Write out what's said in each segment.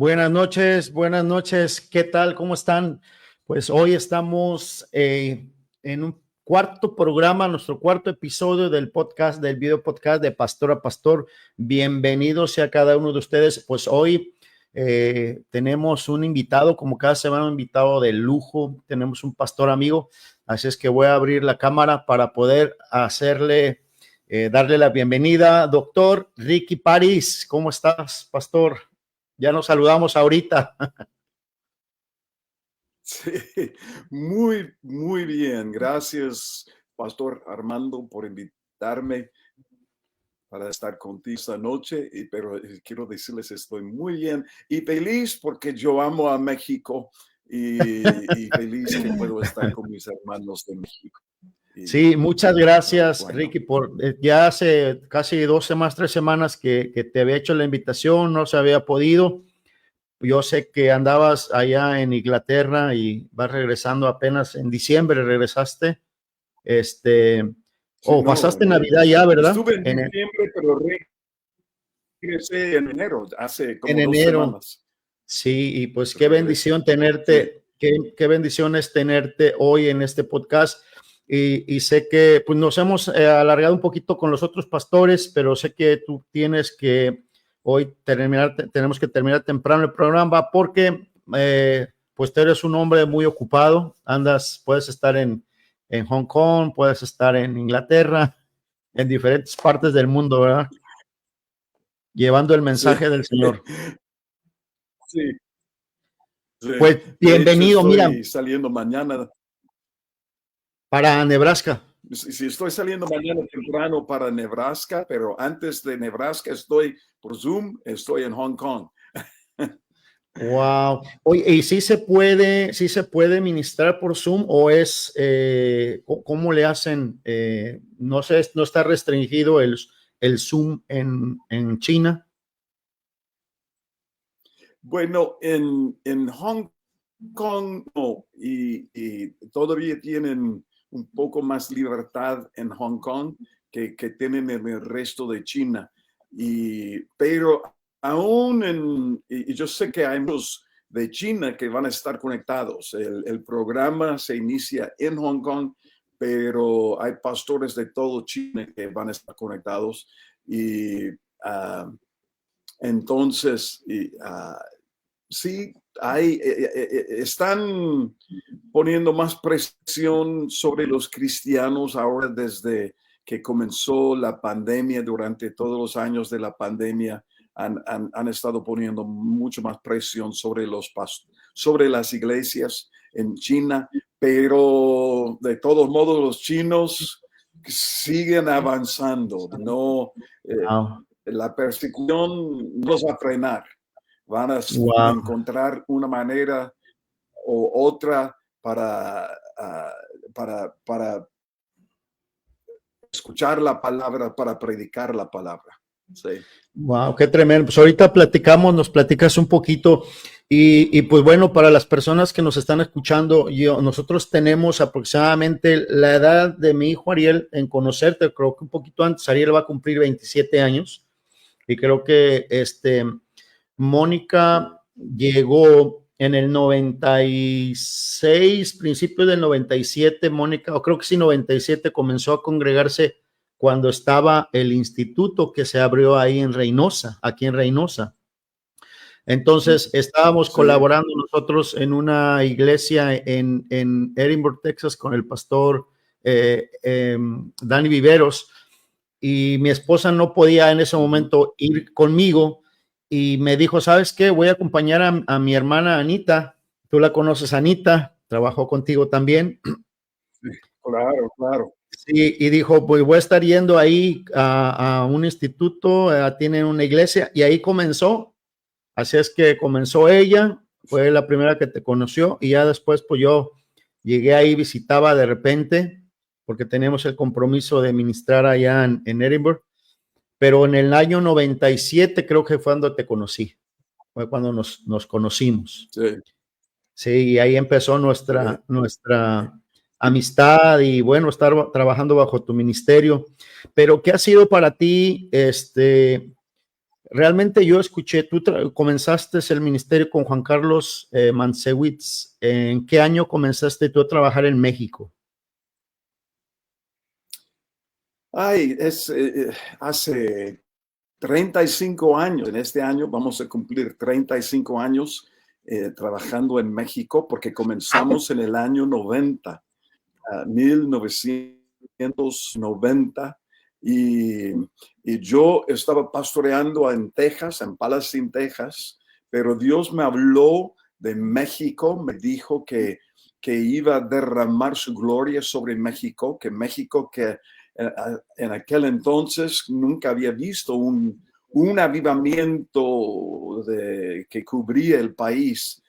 Buenas noches, ¿qué tal? ¿Cómo están? Pues hoy estamos en un cuarto programa, nuestro cuarto episodio del podcast, del video podcast de Pastor a Pastor. Bienvenidos a cada uno de ustedes. Pues hoy tenemos un invitado, como cada semana, un invitado de lujo. Tenemos un pastor amigo, así es que voy a abrir la cámara para poder darle la bienvenida. Doctor Ricky París, ¿cómo estás, pastor? Ya nos saludamos ahorita. Sí, muy bien. Gracias, Pastor Armando, por invitarme para estar contigo esta noche. Pero quiero decirles, estoy muy bien y feliz porque yo amo a México y feliz que puedo estar con mis hermanos de México. Sí, muchas gracias, Ricky, por ya hace casi 3 semanas que te había hecho la invitación, no se había podido. Yo sé que andabas allá en Inglaterra y vas regresando apenas en diciembre, regresaste. Pasaste Navidad ya, ¿verdad? Estuve en diciembre, pero regresé en enero, hace como en 2 enero. semanas. Sí, y pues qué bendición tenerte, qué bendición es tenerte hoy en este podcast. Y sé que pues nos hemos alargado un poquito con los otros pastores, pero sé que tú tienes que hoy tenemos que terminar temprano el programa porque pues tú eres un hombre muy ocupado, puedes estar en Hong Kong, puedes estar en Inglaterra, en diferentes partes del mundo, ¿verdad? Llevando el mensaje del Señor. Sí. Sí. Pues bienvenido, de hecho, estoy mira. Saliendo mañana. Para Nebraska. Sí, estoy saliendo mañana temprano para Nebraska, pero antes de Nebraska estoy por Zoom, estoy en Hong Kong. Wow. Oye, ¿y sí se puede ministrar por Zoom o cómo le hacen? No sé, no está restringido el Zoom en China. Bueno, en Hong Kong no, y todavía tienen un poco más libertad en Hong Kong que tienen en el resto de China. Pero aún y yo sé que hay muchos de China que van a estar conectados. El programa se inicia en Hong Kong, pero hay pastores de todo China que van a estar conectados. Entonces, sí, están poniendo más presión sobre los cristianos ahora desde que comenzó la pandemia. Durante todos los años de la pandemia han estado poniendo mucho más presión sobre las iglesias en China, pero de todos modos los chinos siguen avanzando. No, la persecución no va a frenar. Van a encontrar una manera o otra para escuchar la palabra, para predicar la palabra. Sí. Wow, qué tremendo. Pues ahorita nos platicas un poquito y pues bueno, para las personas que nos están escuchando, nosotros tenemos aproximadamente la edad de mi hijo Ariel en conocerte, creo que un poquito antes. Ariel va a cumplir 27 años y creo que Mónica llegó en el 96, principios del 97. Mónica, o creo que sí, 97, comenzó a congregarse cuando estaba el instituto que se abrió ahí en Reynosa, aquí en Reynosa. Entonces estábamos colaborando nosotros en una iglesia en Edinburgh, Texas, con el pastor Dani Viveros, y mi esposa no podía en ese momento ir conmigo y me dijo, ¿sabes qué? Voy a acompañar a mi hermana Anita. Tú la conoces, Anita, trabajó contigo también. Sí, claro. Sí, y dijo, pues voy a estar yendo ahí a un instituto, tienen una iglesia, y ahí comenzó. Así es que comenzó ella, fue la primera que te conoció, y ya después pues yo llegué ahí, visitaba de repente, porque teníamos el compromiso de ministrar allá en Edinburgh, pero en el año 97 creo que fue cuando te conocí, fue cuando nos conocimos. Sí, y ahí empezó nuestra amistad y bueno, estar trabajando bajo tu ministerio. Pero ¿qué ha sido para ti realmente yo escuché, tú comenzaste el ministerio con Juan Carlos Mansewitz. ¿En qué año comenzaste tú a trabajar en México? Ay, hace 35 años. En este año vamos a cumplir 35 años trabajando en México, porque comenzamos en el año 90, 1990, y yo estaba pastoreando en Texas, en Palestine, Texas, pero Dios me habló de México, me dijo que iba a derramar su gloria sobre México, que México, que en aquel entonces nunca había visto un avivamiento que cubría el país,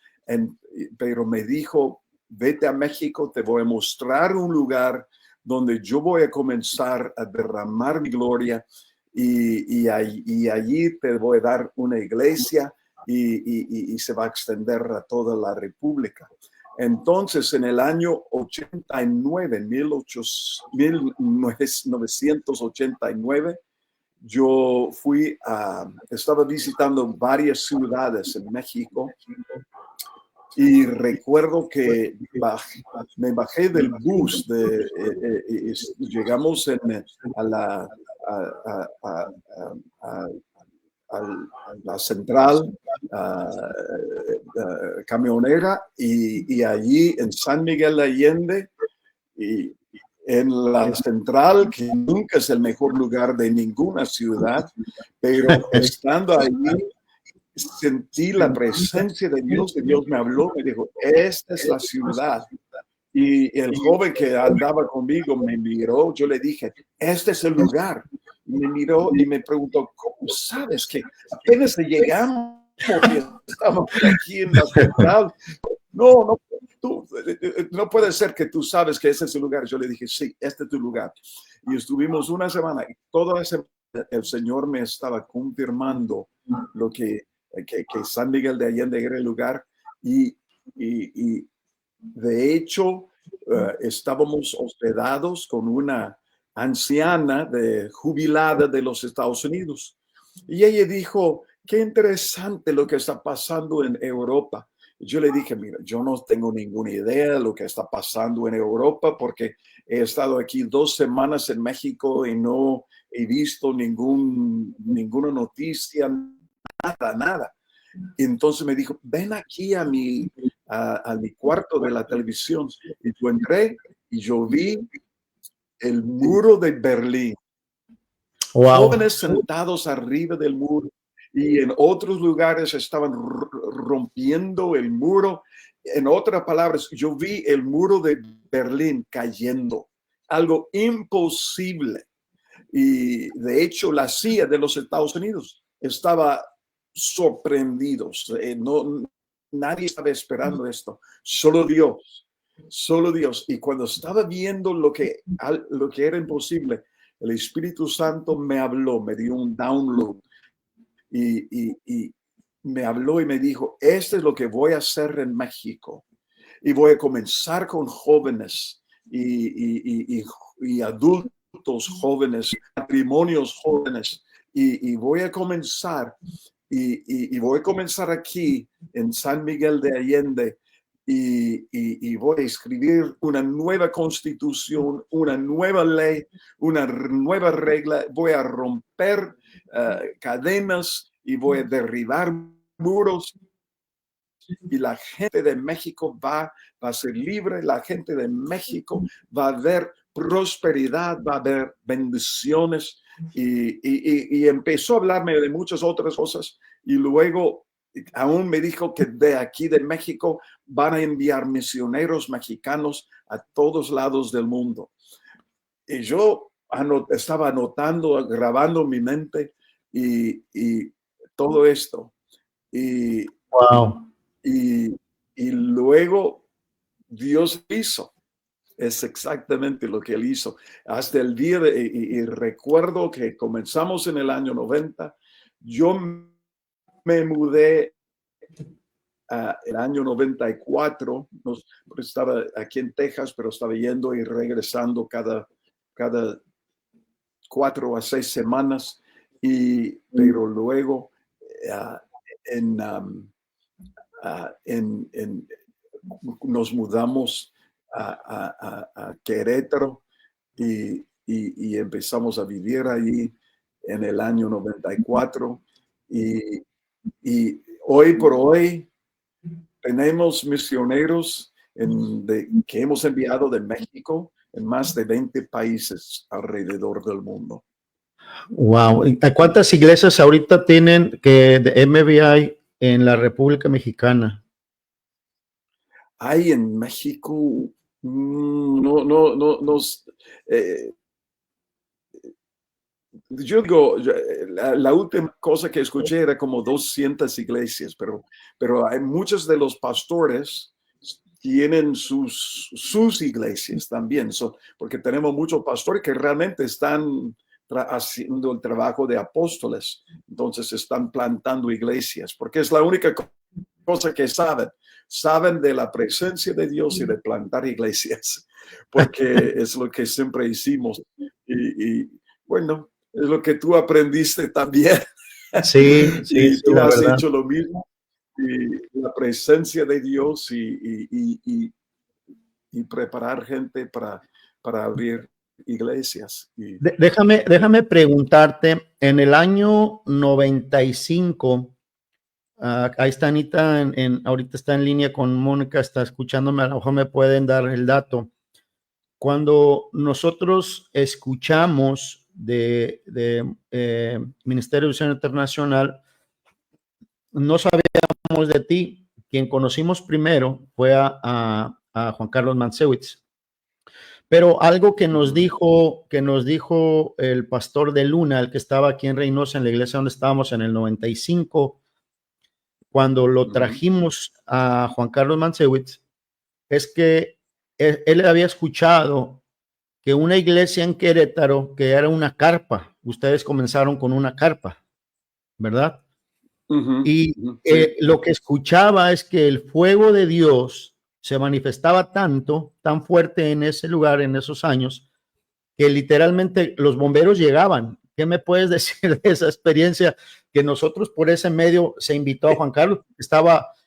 pero me dijo, vete a México, te voy a mostrar un lugar donde yo voy a comenzar a derramar mi gloria, y allí te voy a dar una iglesia, y se va a extender a toda la República. Entonces, en el año 89, 1989, yo estaba visitando varias ciudades en México, y recuerdo que me bajé del bus, llegamos a la, a- a- a- a la central camionera, y allí en San Miguel de Allende, y en la central, que nunca es el mejor lugar de ninguna ciudad, pero estando allí sentí la presencia de Dios, y Dios me habló, me dijo, esta es la ciudad. Y el joven que andaba conmigo me miró, yo le dije, este es el lugar. Y me miró y me preguntó, ¿cómo sabes que apenas llegamos y estamos aquí en la central? No, no puede ser que tú sabes que ese es el lugar. Yo le dije, sí, este es tu lugar. Y estuvimos una semana, y toda esa semana el Señor me estaba confirmando lo que San Miguel de Allende era el lugar. Y de hecho, estábamos hospedados con una anciana jubilada de los Estados Unidos. Y ella dijo, qué interesante lo que está pasando en Europa. Yo le dije, mira, yo no tengo ninguna idea de lo que está pasando en Europa, porque he estado aquí 2 semanas en México y no he visto ninguna noticia, nada. Y entonces me dijo, ven aquí a mi cuarto de la televisión. Y yo entré y yo vi el muro de Berlín. Wow. Jóvenes sentados arriba del muro, y en otros lugares estaban rompiendo el muro. En otras palabras, yo vi el muro de Berlín cayendo, algo imposible. Y de hecho, la CIA de los Estados Unidos estaba sorprendidos. Nadie estaba esperando esto, solo Dios, solo Dios. Y cuando estaba viendo lo que era imposible, el Espíritu Santo me habló, me dio un download, y me habló y me dijo, este es lo que voy a hacer en México. Y voy a comenzar con jóvenes y adultos jóvenes, matrimonios jóvenes. Y voy a comenzar, y voy a comenzar aquí en San Miguel de Allende, y voy a escribir una nueva constitución, una nueva ley, una nueva regla. Voy a romper cadenas, y voy a derribar muros, y la gente de México va a ser libre. La gente de México va a ver prosperidad, va a haber bendiciones. Y empezó a hablarme de muchas otras cosas, y luego aún me dijo que de aquí de México van a enviar misioneros mexicanos a todos lados del mundo. Y yo estaba anotando, grabando en mi mente, y todo esto. Y, Wow. y luego Dios hizo. Es exactamente lo que él hizo. Hasta el día y recuerdo que comenzamos en el año 90. Yo me mudé el año 94. Estaba aquí en Texas, pero estaba yendo y regresando cada 4 a 6 semanas. Pero luego nos mudamos a Querétaro y empezamos a vivir allí en el año 94 y hoy por hoy tenemos misioneros que hemos enviado de México en más de 20 países alrededor del mundo. Wow. ¿Cuántas iglesias ahorita tienen de MBI en la República Mexicana? Hay en México, yo digo, la última cosa que escuché era como 200 iglesias, pero hay muchos de los pastores tienen sus iglesias también, porque tenemos muchos pastores que realmente están haciendo el trabajo de apóstoles, entonces están plantando iglesias, porque es la única cosa que saben de la presencia de Dios y de plantar iglesias, porque es lo que siempre hicimos. Y bueno, es lo que tú aprendiste también. Sí, sí, Y sí, tú la has verdad. hecho lo mismo. Y la presencia de Dios y preparar gente para abrir iglesias. Déjame preguntarte, en el año 95, ahí está Anita, ahorita está en línea con Mónica, está escuchándome, a lo mejor me pueden dar el dato. Cuando nosotros escuchamos de Ministerio de Visión Internacional, no sabíamos de ti. Quien conocimos primero fue a Juan Carlos Mansewitz. Pero algo que nos dijo el pastor de Luna, el que estaba aquí en Reynosa, en la iglesia donde estábamos en el 95, cuando lo trajimos a Juan Carlos Mansewitz, es que él había escuchado que una iglesia en Querétaro, que era una carpa, ustedes comenzaron con una carpa, ¿verdad? Y Sí. lo que escuchaba es que el fuego de Dios se manifestaba tan fuerte en ese lugar, en esos años, que literalmente los bomberos llegaban. ¿Qué me puedes decir de esa experiencia? Que nosotros por ese medio se invitó a Juan Carlos,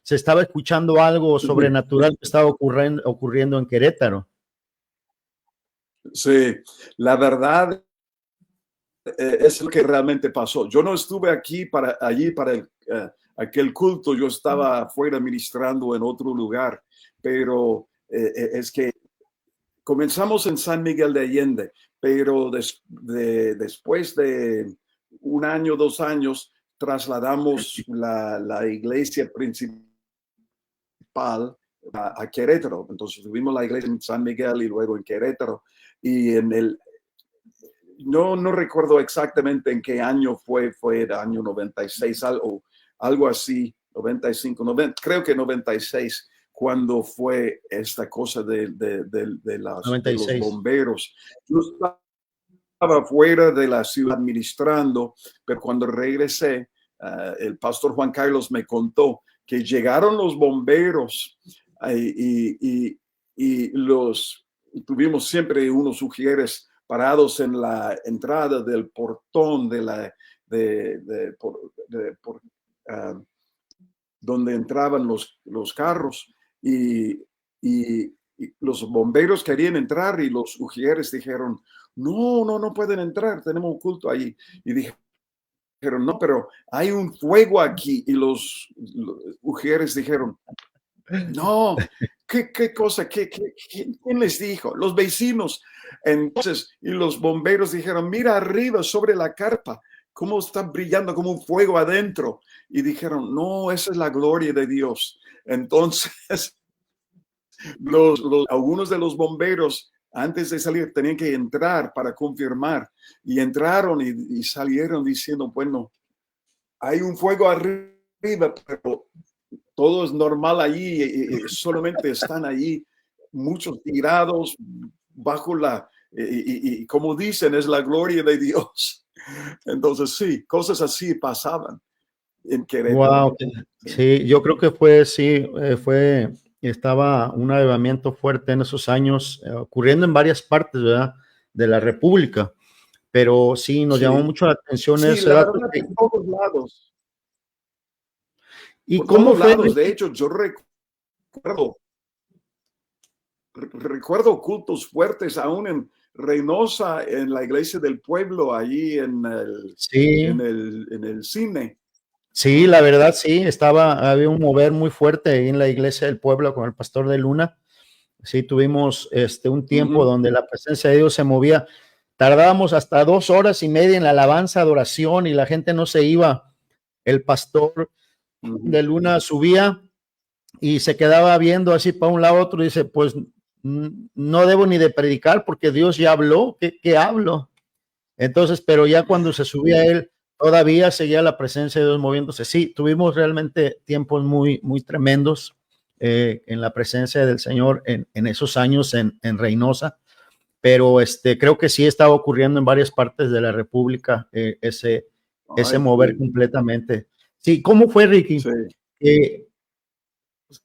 se estaba escuchando algo sobrenatural que estaba ocurriendo en Querétaro. Sí, la verdad es lo que realmente pasó. Yo no estuve allí para aquel culto, yo estaba afuera ministrando en otro lugar, pero es que comenzamos en San Miguel de Allende, pero después de un año, 2 años, trasladamos la iglesia principal a Querétaro. Entonces tuvimos la iglesia en San Miguel y luego en Querétaro. Y no recuerdo exactamente en qué año fue el año 96, algo así, 95, 90, creo que 96, cuando fue esta cosa de los 96. bomberos. Yo estaba fuera de la ciudad administrando, pero cuando regresé, el pastor Juan Carlos me contó que llegaron los bomberos y tuvimos siempre unos ujieres parados en la entrada del portón donde entraban los carros y los bomberos querían entrar y los ujieres dijeron, no pueden entrar, tenemos un culto ahí. Y dijeron, no, pero hay un fuego aquí. Y los ujieres dijeron, no, ¿qué cosa? ¿Quién les dijo? Los vecinos. Entonces, y los bomberos dijeron, mira arriba sobre la carpa, cómo está brillando como un fuego adentro. Y dijeron, no, esa es la gloria de Dios. Entonces, algunos de los bomberos, antes de salir, tenían que entrar para confirmar. Y entraron y salieron diciendo, bueno, hay un fuego arriba, pero todo es normal allí, solamente están allí muchos tirados bajo y como dicen, es la gloria de Dios. Entonces sí, cosas así pasaban en Querétaro. Wow, sí, yo creo que estaba un avivamiento fuerte en esos años, ocurriendo en varias partes, ¿verdad?, de la República, pero sí, nos llamó mucho la atención Sí, ese la dato. verdad, en todos lados. ¿Y por cómo todos fue? lados. De hecho, yo recuerdo cultos fuertes aún en Reynosa, en la iglesia del pueblo, allí Sí, en el cine. sí, la verdad sí, había un mover muy fuerte ahí en la iglesia del pueblo con el pastor de Luna. Sí, tuvimos un tiempo donde la presencia de Dios se movía. Tardábamos hasta 2 horas y media en la alabanza, adoración, y la gente no se iba. El pastor de Luna subía y se quedaba viendo así para un lado otro y dice, pues no debo ni de predicar porque Dios ya habló. ¿Qué hablo? Entonces, pero ya cuando se subía él, todavía seguía la presencia de Dios moviéndose. Sí, tuvimos realmente tiempos muy, muy tremendos en la presencia del Señor en esos años en Reynosa, pero creo que sí estaba ocurriendo en varias partes de la República ese Ay, mover sí, completamente. Sí, ¿cómo fue, Ricky? sí.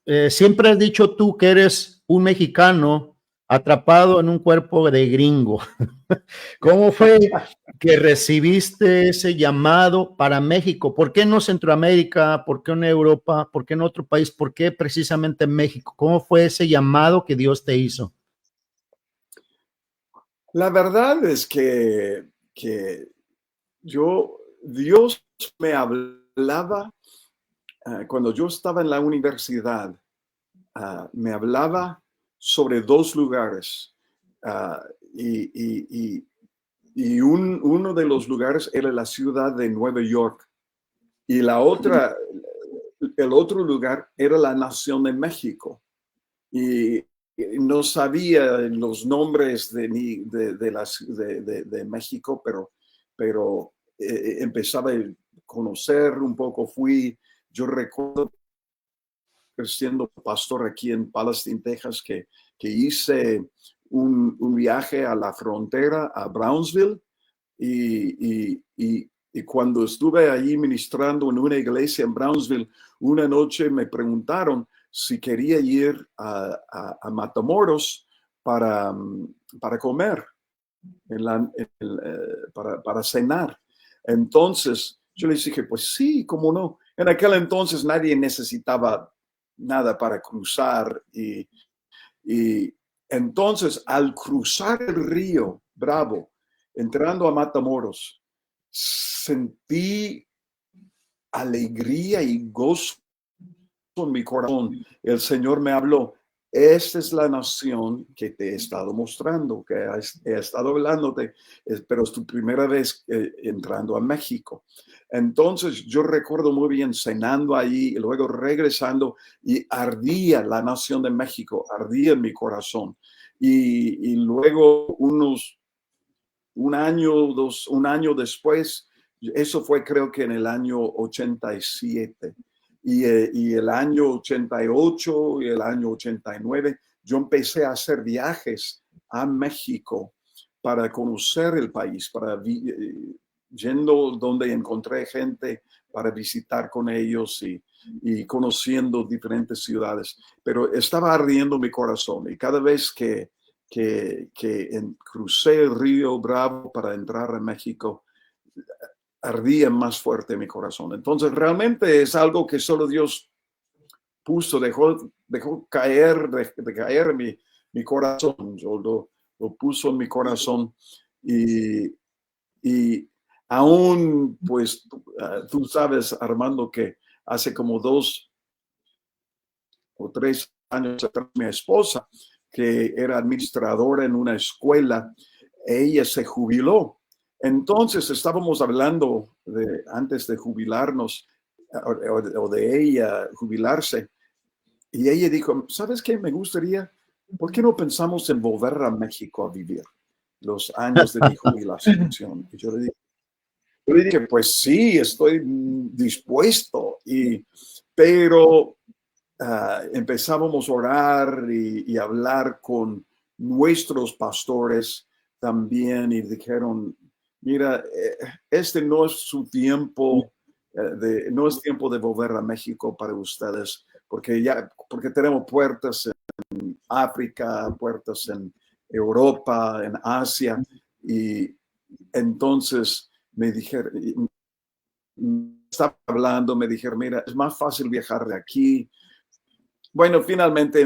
Eh, Siempre has dicho tú que eres un mexicano atrapado en un cuerpo de gringo. ¿Cómo fue que recibiste ese llamado para México? ¿Por qué no Centroamérica? ¿Por qué no Europa? ¿Por qué no otro país? ¿Por qué precisamente México? ¿Cómo fue ese llamado que Dios te hizo? La verdad es que Dios me hablaba cuando yo estaba en la universidad, me hablaba sobre dos lugares. ah, y y- y- uno de los lugares era la ciudad de Nueva York y el otro lugar era la nación de México. Y no sabía los nombres de México, pero empezaba a conocer un poco. Yo recuerdo siendo pastor aquí en Palestine, Texas, que hice un viaje a la frontera, a Brownsville, y cuando estuve allí ministrando en una iglesia en Brownsville, una noche me preguntaron si quería ir a Matamoros para comer, para cenar. Entonces, yo les dije, pues sí, cómo no. En aquel entonces nadie necesitaba nada para cruzar y entonces al cruzar el río Bravo, entrando a Matamoros, sentí alegría y gozo en mi corazón. El Señor me habló. Esta es la nación que te he estado mostrando, que he estado hablándote, pero es tu primera vez entrando a México. Entonces yo recuerdo muy bien cenando allí y luego regresando y ardía la nación de México, ardía en mi corazón. Y luego un año después, eso fue creo que en el año 87. Y el año 88 y el año 89, yo empecé a hacer viajes a México para conocer el país, yendo donde encontré gente para visitar con ellos y conociendo diferentes ciudades. Pero estaba ardiendo mi corazón y cada vez que crucé el río Bravo para entrar a México, ardía más fuerte mi corazón. Entonces, realmente es algo que solo Dios dejó caer, de caer mi corazón. Yo lo puso en mi corazón y, y aún, pues, tú sabes, Armando, que hace como 2 o 3 años atrás, mi esposa, que era administradora en una escuela, ella se jubiló. Entonces estábamos hablando antes de jubilarnos o de ella jubilarse, y ella dijo, ¿sabes qué? Me gustaría, ¿por qué no pensamos en volver a México a vivir los años de mi jubilación? Y yo le dije, pues sí, estoy dispuesto, pero empezábamos a orar y hablar con nuestros pastores también y dijeron, mira, este no es su tiempo, no es tiempo de volver a México para ustedes, porque tenemos puertas en África, puertas en Europa, en Asia, y entonces me dijeron, estaba hablando, me dijeron, mira, es más fácil viajar de aquí. Bueno, finalmente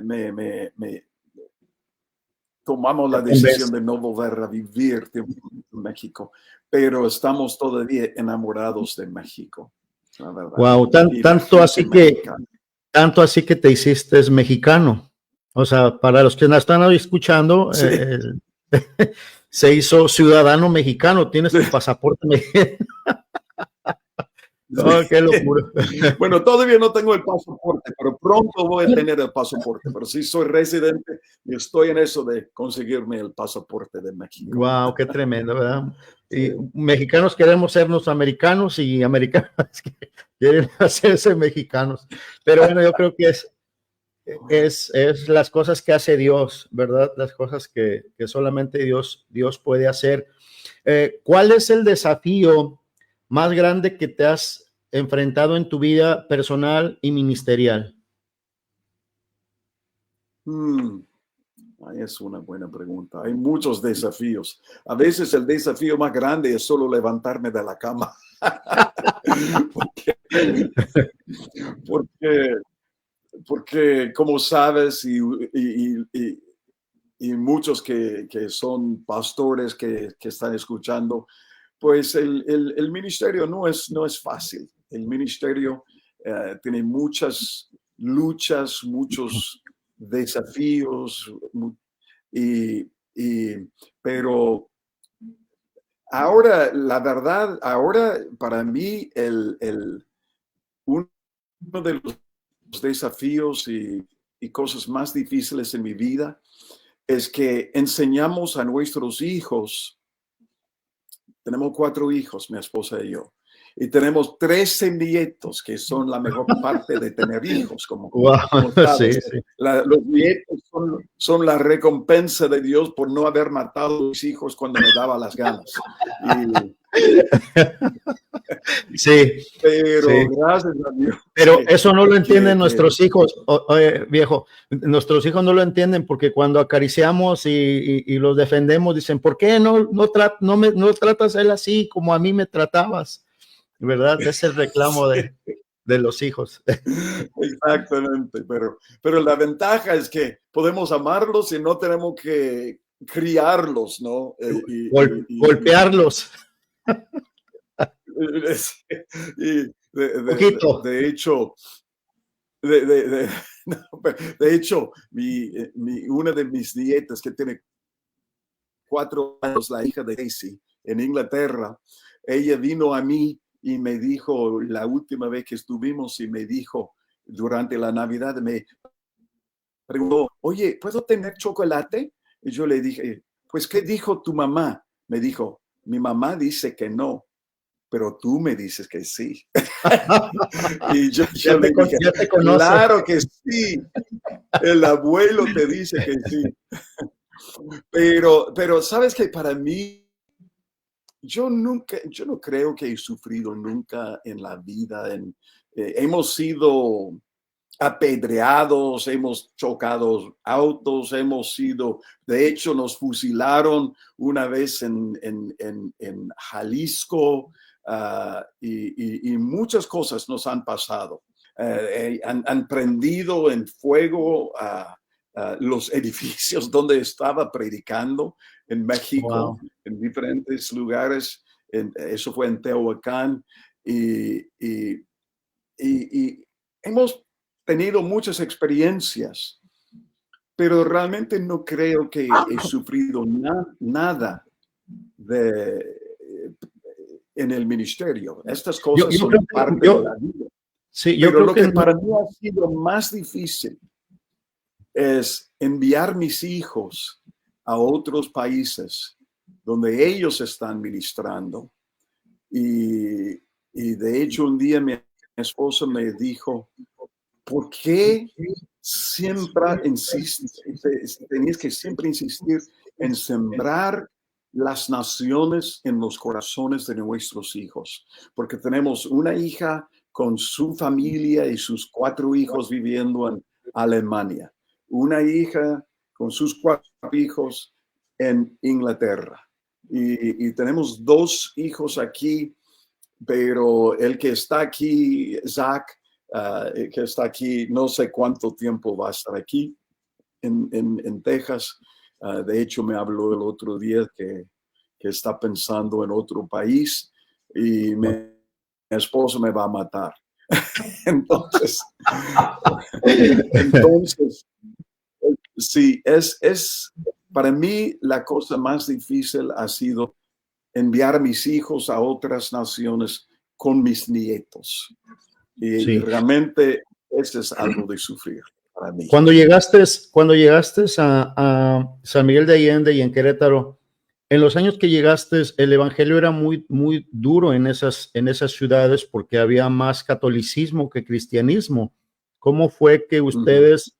me tomamos la decisión de no volver a vivir en México, pero estamos todavía enamorados de México, la verdad. Wow, tanto así que te hiciste mexicano. O sea, para los que nos están hoy escuchando, Sí. Se hizo ciudadano mexicano, tienes tu pasaporte mexicano. Oh, qué locura. Bueno, todavía no tengo el pasaporte, pero pronto voy a tener el pasaporte. Pero sí soy residente y estoy en eso de conseguirme el pasaporte de México. Wow, qué tremendo, ¿verdad? Y mexicanos queremos sernos americanos y americanos quieren hacerse mexicanos. Pero bueno, yo creo que es las cosas que hace Dios, ¿verdad? Las cosas que solamente Dios puede hacer. ¿Cuál es el desafío más grande que te has enfrentado en tu vida personal y ministerial? Es una buena pregunta. Hay muchos desafíos. A veces el desafío más grande es solo levantarme de la cama. porque como sabes, y muchos que son pastores que están escuchando, pues el ministerio no es fácil. El ministerio tiene muchas luchas, muchos desafíos, pero ahora, la verdad, ahora para mí uno de los desafíos y cosas más difíciles en mi vida es que enseñamos a nuestros hijos. Tenemos 4 hijos, mi esposa y yo, y tenemos 13 nietos, que son la mejor parte de tener hijos, como sabes. Sí. Los nietos son la recompensa de Dios por no haber matado a mis hijos cuando me daba las ganas. Sí. Pero sí. gracias a Dios. Pero eso no lo entienden nuestros hijos, viejo. Nuestros hijos no lo entienden porque cuando acariciamos y los defendemos, dicen, ¿por qué no tratas a él así como a mí me tratabas? ¿Verdad? Es el reclamo de los hijos. Exactamente, pero la ventaja es que podemos amarlos y no tenemos que criarlos, ¿no? Golpearlos. De hecho, de hecho, una de mis nietas que tiene 4 años, la hija de Daisy, en Inglaterra, ella vino a mí y me dijo, la última vez que estuvimos, y me dijo, durante la Navidad, me preguntó, oye, ¿puedo tener chocolate? Y yo le dije, pues, ¿qué dijo tu mamá? Me dijo, mi mamá dice que no, pero tú me dices que sí. Y yo le dije, claro que sí, el abuelo te dice que sí. Pero sabes que para mí, yo no creo que he sufrido nunca en la vida. Hemos sido apedreados, hemos chocado autos, de hecho, nos fusilaron una vez en Jalisco, y muchas cosas nos han pasado. Han prendido en fuego los edificios donde estaba predicando en México, en diferentes lugares. Eso fue en Tehuacán, y hemos tenido muchas experiencias, pero realmente no creo que he sufrido nada en el ministerio. Estas cosas son parte de la vida. Sí, pero lo que para mí ha sido más difícil es enviar mis hijos a otros países donde ellos están ministrando. Y de hecho, un día mi esposa me dijo, ¿por qué siempre tenías que siempre insistir en sembrar las naciones en los corazones de nuestros hijos? Porque tenemos una hija con su familia y sus 4 hijos viviendo en Alemania, una hija con sus 4 hijos en Inglaterra, y tenemos 2 hijos aquí pero el que está aquí, Zach, que está aquí, no sé cuánto tiempo va a estar aquí en Texas. De hecho, me habló el otro día que está pensando en otro país y mi esposo me va a matar. Entonces, sí, para mí la cosa más difícil ha sido enviar a mis hijos a otras naciones con mis nietos. Y realmente eso es algo de sufrir para mí. Cuando llegaste a San Miguel de Allende y en Querétaro, en los años que llegaste, el evangelio era muy, muy duro en esas ciudades porque había más catolicismo que cristianismo. ¿Cómo fue que ustedes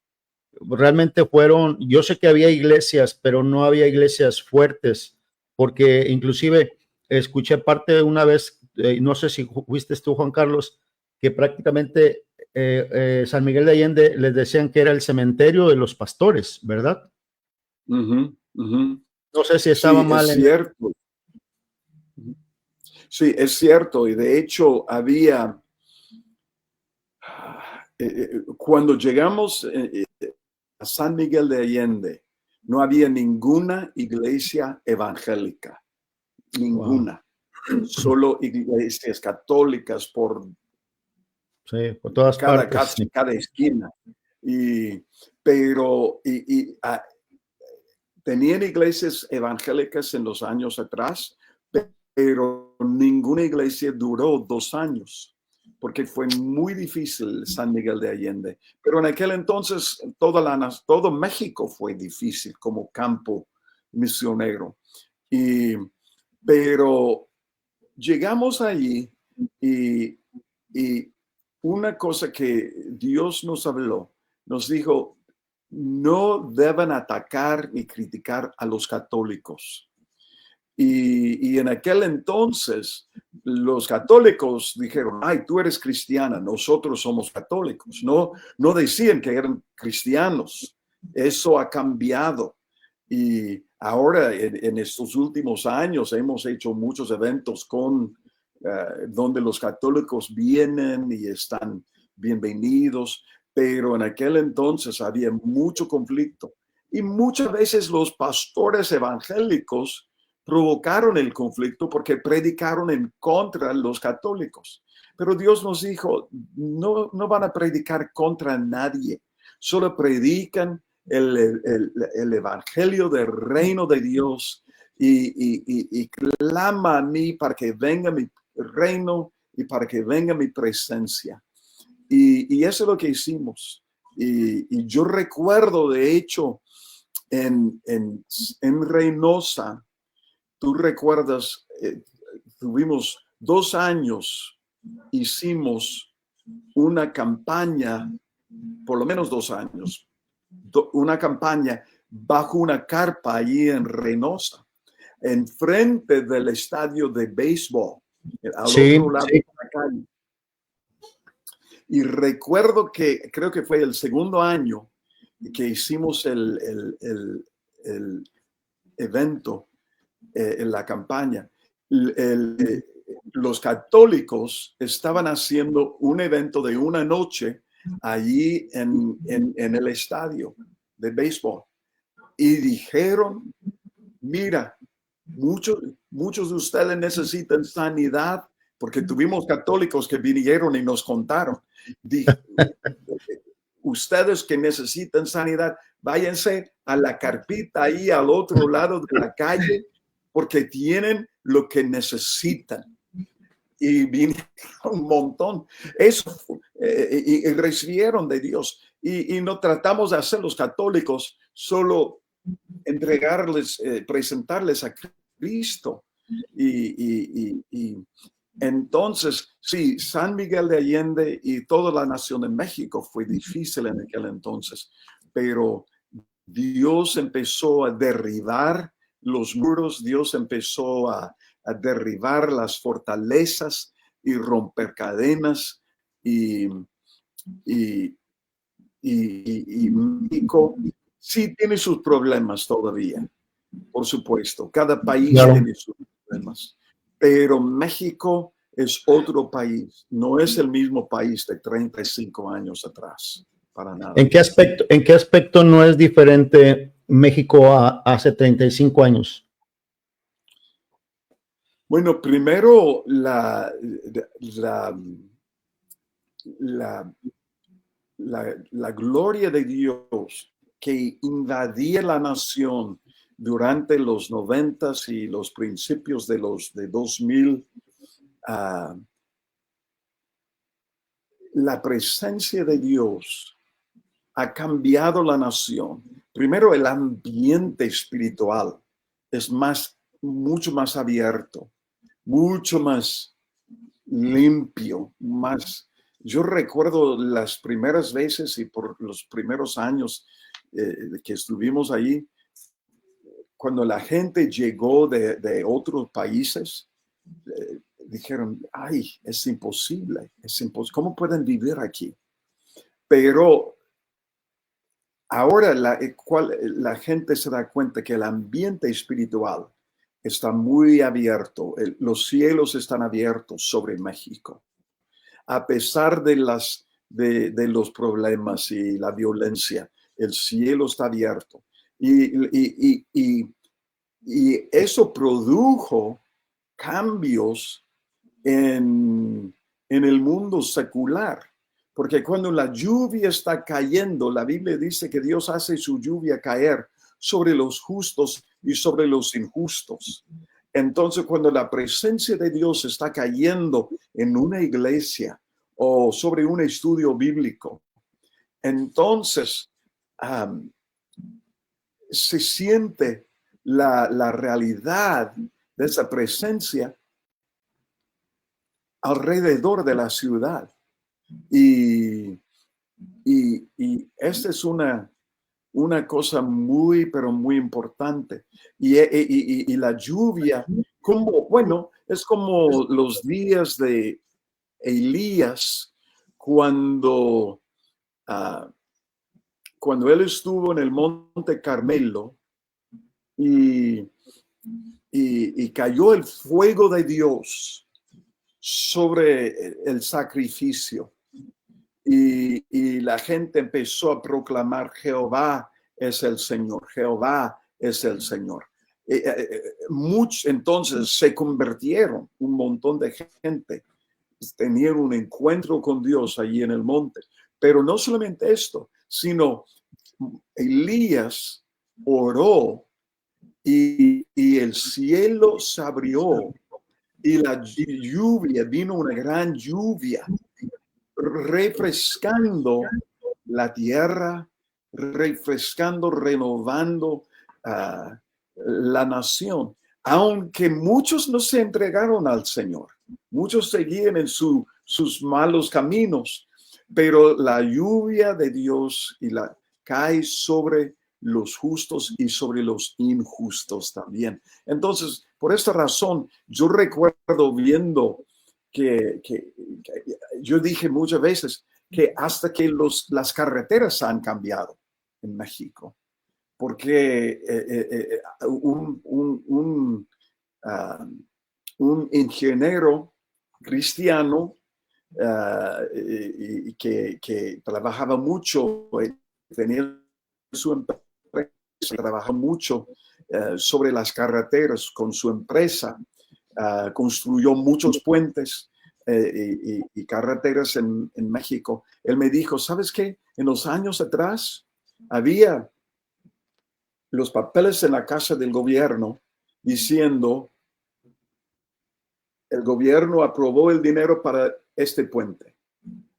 realmente fueron? Yo sé que había iglesias, pero no había iglesias fuertes, porque inclusive escuché parte de una vez, no sé si fuiste tú, Juan Carlos, que prácticamente San Miguel de Allende les decían que era el cementerio de los pastores, ¿verdad? No sé si estaba mal. Es cierto. Sí, es cierto. Y de hecho había, cuando llegamos a San Miguel de Allende, no había ninguna iglesia evangélica. Ninguna. Wow. Solo iglesias católicas por todas partes. Casi cada esquina. Pero tenían iglesias evangélicas en los años atrás, pero ninguna iglesia duró 2 años, porque fue muy difícil San Miguel de Allende. Pero en aquel entonces todo México fue difícil como campo misionero. Pero llegamos allí y una cosa que Dios nos habló, nos dijo, no deben atacar ni criticar a los católicos. Y en aquel entonces los católicos dijeron, ay, tú eres cristiana, nosotros somos católicos. No decían que eran cristianos. Eso ha cambiado. Y ahora en estos últimos años hemos hecho muchos eventos donde los católicos vienen y están bienvenidos, pero en aquel entonces había mucho conflicto. Y muchas veces los pastores evangélicos provocaron el conflicto porque predicaron en contra de los católicos. Pero Dios nos dijo, no van a predicar contra nadie, solo predican el evangelio del reino de Dios y clama a mí para que venga mi reino y para que venga mi presencia. Y eso es lo que hicimos. Y yo recuerdo, de hecho, en Reynosa, tú recuerdas, tuvimos 2 años, hicimos una campaña, por lo menos 2 años, una campaña bajo una carpa allí en Reynosa, enfrente del estadio de béisbol, al otro lado de la calle. Y recuerdo que creo que fue el segundo año que hicimos el evento, en la campaña. Los católicos estaban haciendo un evento de una noche allí en el estadio de béisbol y dijeron, mira, muchos de ustedes necesitan sanidad, porque tuvimos católicos que vinieron y nos contaron. Ustedes que necesitan sanidad, váyanse a la carpita ahí al otro lado de la calle, porque tienen lo que necesitan. Y vinieron un montón. Eso y recibieron de Dios. Y no tratamos de hacer los católicos solo entregarles, presentarles a Cristo. Y entonces, sí, San Miguel de Allende y toda la nación de México fue difícil en aquel entonces, pero Dios empezó a derribar los muros, Dios empezó a derribar las fortalezas y romper cadenas y México sí tiene sus problemas todavía, por supuesto, cada país tiene sus problemas. Pero México es otro país, no es el mismo país de 35 años atrás, para nada. ¿En qué aspecto no es diferente México a hace 35 años? Bueno, primero la gloria de Dios que invadía la nación durante los 90s y los principios de 2000, la presencia de Dios ha cambiado la nación. Primero, el ambiente espiritual es mucho más abierto, mucho más limpio, más. Yo recuerdo las primeras veces y por los primeros años que estuvimos ahí, cuando la gente llegó de otros países, dijeron, ay, es imposible, ¿cómo pueden vivir aquí? Pero ahora la gente se da cuenta que el ambiente espiritual está muy abierto, los cielos están abiertos sobre México. A pesar de los problemas y la violencia, el cielo está abierto. Y eso produjo cambios en el mundo secular. Porque cuando la lluvia está cayendo, la Biblia dice que Dios hace su lluvia caer sobre los justos y sobre los injustos. Entonces, cuando la presencia de Dios está cayendo en una iglesia o sobre un estudio bíblico, entonces se siente la realidad de esa presencia alrededor de la ciudad. Y esta es una cosa muy, pero muy importante. Y la lluvia, es como los días de Elías cuando él estuvo en el Monte Carmelo y cayó el fuego de Dios sobre el sacrificio. Y la gente empezó a proclamar, Jehová es el Señor, Jehová es el Señor. Entonces se convirtieron un montón de gente, tenían un encuentro con Dios allí en el monte. Pero no solamente esto, sino Elías oró y el cielo se abrió y la lluvia, vino una gran lluvia, refrescando la tierra, refrescando, renovando la nación. Aunque muchos no se entregaron al Señor, muchos seguían en sus malos caminos, pero la lluvia de Dios cae sobre los justos y sobre los injustos también. Entonces, por esta razón, yo recuerdo viendo que yo dije muchas veces que hasta que las carreteras han cambiado en México, porque un ingeniero cristiano que trabajaba mucho, tenía su empresa, trabajaba mucho sobre las carreteras con su empresa, construyó muchos puentes y carreteras en México. Él me dijo, ¿sabes qué? En los años atrás había los papeles en la casa del gobierno diciendo, el gobierno aprobó el dinero para este puente.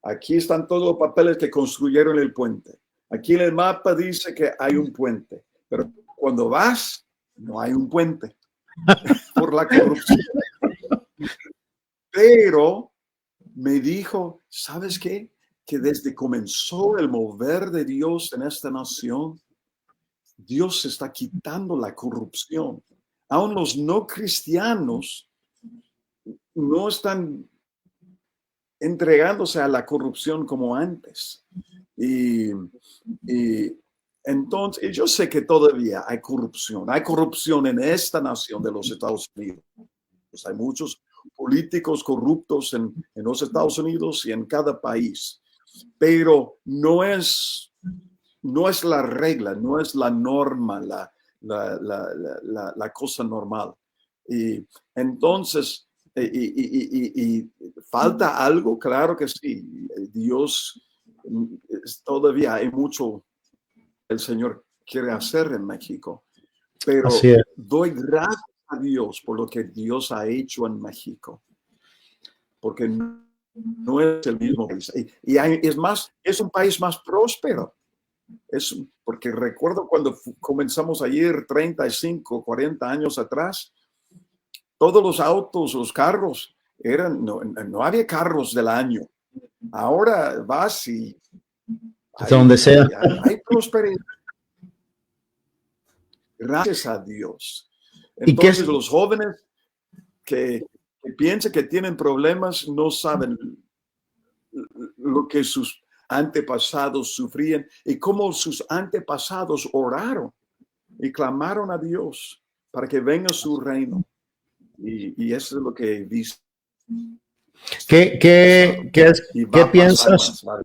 Aquí están todos los papeles que construyeron el puente. Aquí en el mapa dice que hay un puente, pero cuando vas, no hay un puente por la corrupción. Pero me dijo, ¿sabes qué? Que desde comenzó el mover de Dios en esta nación, Dios está quitando la corrupción. Aún los no cristianos no están entregándose a la corrupción como antes. Y entonces, yo sé que todavía hay corrupción en esta nación de los Estados Unidos. Hay muchos políticos corruptos en los Estados Unidos y en cada país, pero no es la regla, no es la norma, la cosa normal. Y entonces, y falta algo, claro que sí. Dios, todavía hay mucho el Señor quiere hacer en México, Así pero es. doy gracias a Dios por lo que Dios ha hecho en México, porque no es el mismo país. Es más, es un país más próspero. Porque recuerdo cuando comenzamos ayer, 35, 40 años atrás, todos los autos, los carros, no había carros del año. Ahora vas y Hasta donde sea. hay prosperidad. Gracias a Dios. ¿Y qué Entonces los jóvenes que piensan que tienen problemas no saben lo que sus antepasados sufrían y cómo sus antepasados oraron y clamaron a Dios para que venga su reino. Y eso es lo que dice. ¿Qué piensas? Más.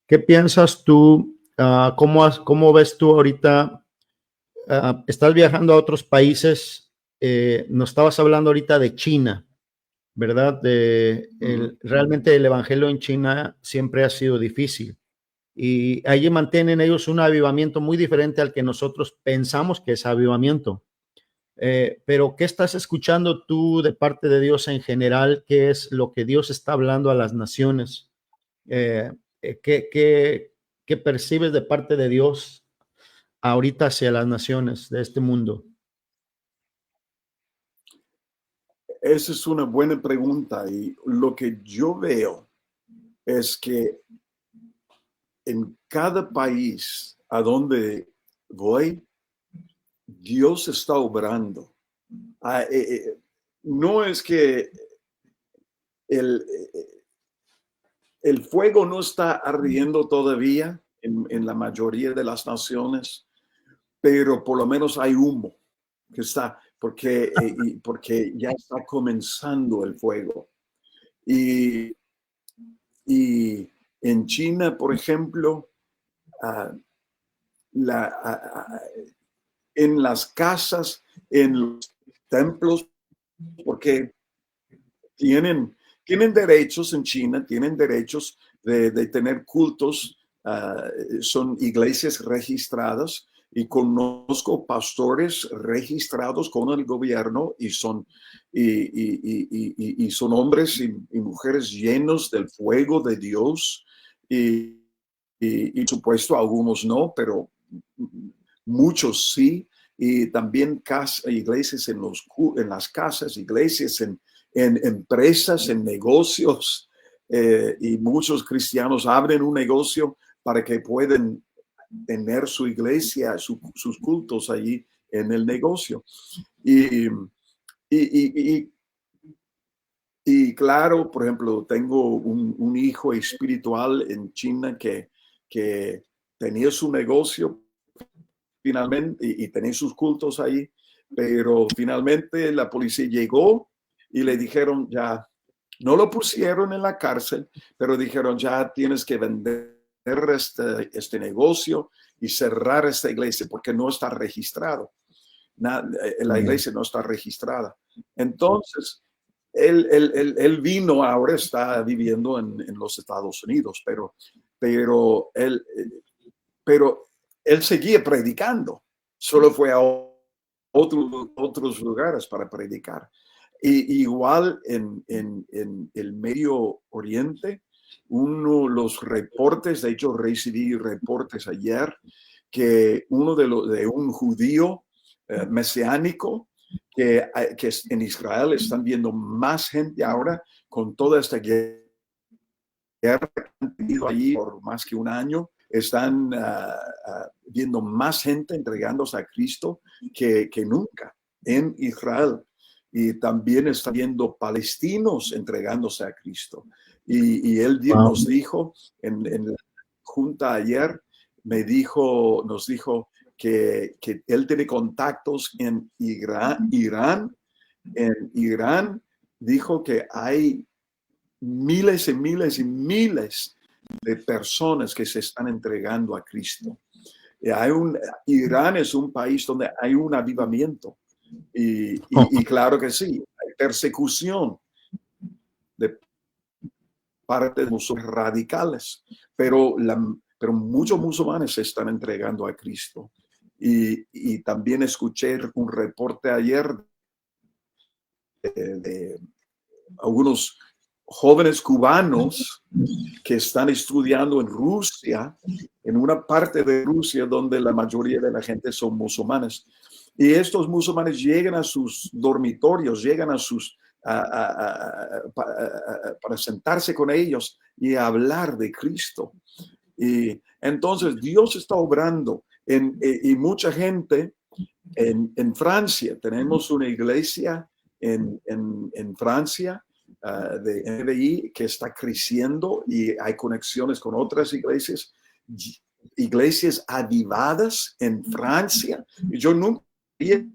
¿Qué piensas tú? ¿Cómo ves tú ahorita? Estás viajando a otros países. Nos estabas hablando ahorita de China, ¿verdad? Realmente el evangelio en China siempre ha sido difícil. Y allí mantienen ellos un avivamiento muy diferente al que nosotros pensamos que es avivamiento. Pero ¿qué estás escuchando tú de parte de Dios en general? ¿Qué es lo que Dios está hablando a las naciones? Eh, ¿Qué percibes de parte de Dios ahorita hacia las naciones de este mundo? Esa es una buena pregunta y lo que yo veo es que en cada país a donde voy, Dios está obrando. No es que el, el fuego no está ardiendo todavía en la mayoría de las naciones, pero por lo menos hay humo que está, porque ya está comenzando el fuego. Y en China, por ejemplo, en las casas, en los templos, porque tienen derechos en China, tienen derechos de tener cultos, son iglesias registradas y conozco pastores registrados con el gobierno y son hombres y mujeres llenos del fuego de Dios y supuesto algunos no, pero muchos sí. Y también iglesias en las casas, iglesias en empresas, en negocios, y muchos cristianos abren un negocio para que puedan tener su iglesia, sus cultos allí en el negocio. Y claro, por ejemplo, tengo un hijo espiritual en China que tenía su negocio finalmente y tenía sus cultos ahí, pero finalmente la policía llegó y le dijeron ya, no lo pusieron en la cárcel, pero dijeron ya tienes que vender este negocio y cerrar esta iglesia porque no está registrado. La iglesia no está registrada. Entonces, él vino, ahora está viviendo en los Estados Unidos, pero él seguía predicando, solo fue a otros lugares para predicar. Y igual en el Medio Oriente, los reportes, de hecho recibí reportes ayer, que de un judío mesiánico, que en Israel están viendo más gente ahora con toda esta guerra que han tenido allí por más que un año. Están viendo más gente entregándose a Cristo que nunca en Israel. Y también están viendo palestinos entregándose a Cristo. Y él nos dijo en la junta ayer, nos dijo que él tiene contactos en Irán, dijo que hay miles y miles y miles de personas que se están entregando a Cristo. Irán es un país donde hay un avivamiento y claro que sí, hay persecución de parte de musulmanes radicales, pero muchos musulmanes se están entregando a Cristo. Y también escuché un reporte ayer de algunos jóvenes cubanos que están estudiando en Rusia, en una parte de Rusia donde la mayoría de la gente son musulmanes. Y estos musulmanes llegan a sus dormitorios, llegan a sus para sentarse con ellos y hablar de Cristo. Y entonces Dios está obrando y mucha gente en Francia. Tenemos una iglesia en Francia de NBI que está creciendo y hay conexiones con otras iglesias avivadas en Francia. Y yo nunca quería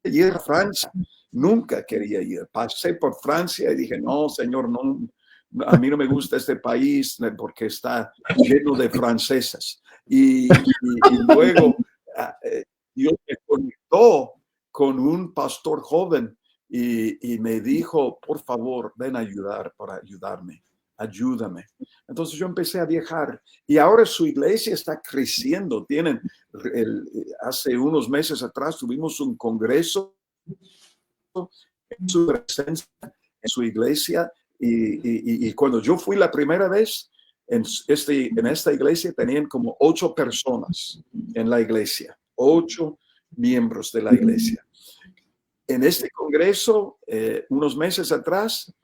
ir a Francia, nunca quería ir. Pasé por Francia y dije, no, Señor, no, a mí no me gusta este país porque está lleno de franceses. Y luego Dios me conectó con un pastor joven y me dijo, por favor, ven a ayudar para ayudarme, ayúdame. Entonces yo empecé a viajar y ahora su iglesia está creciendo. Hace unos meses atrás tuvimos un congreso en su presencia, en su iglesia y cuando yo fui la primera vez, en esta iglesia tenían como 8 personas en la iglesia, 8 miembros de la iglesia. En este congreso, unos meses atrás,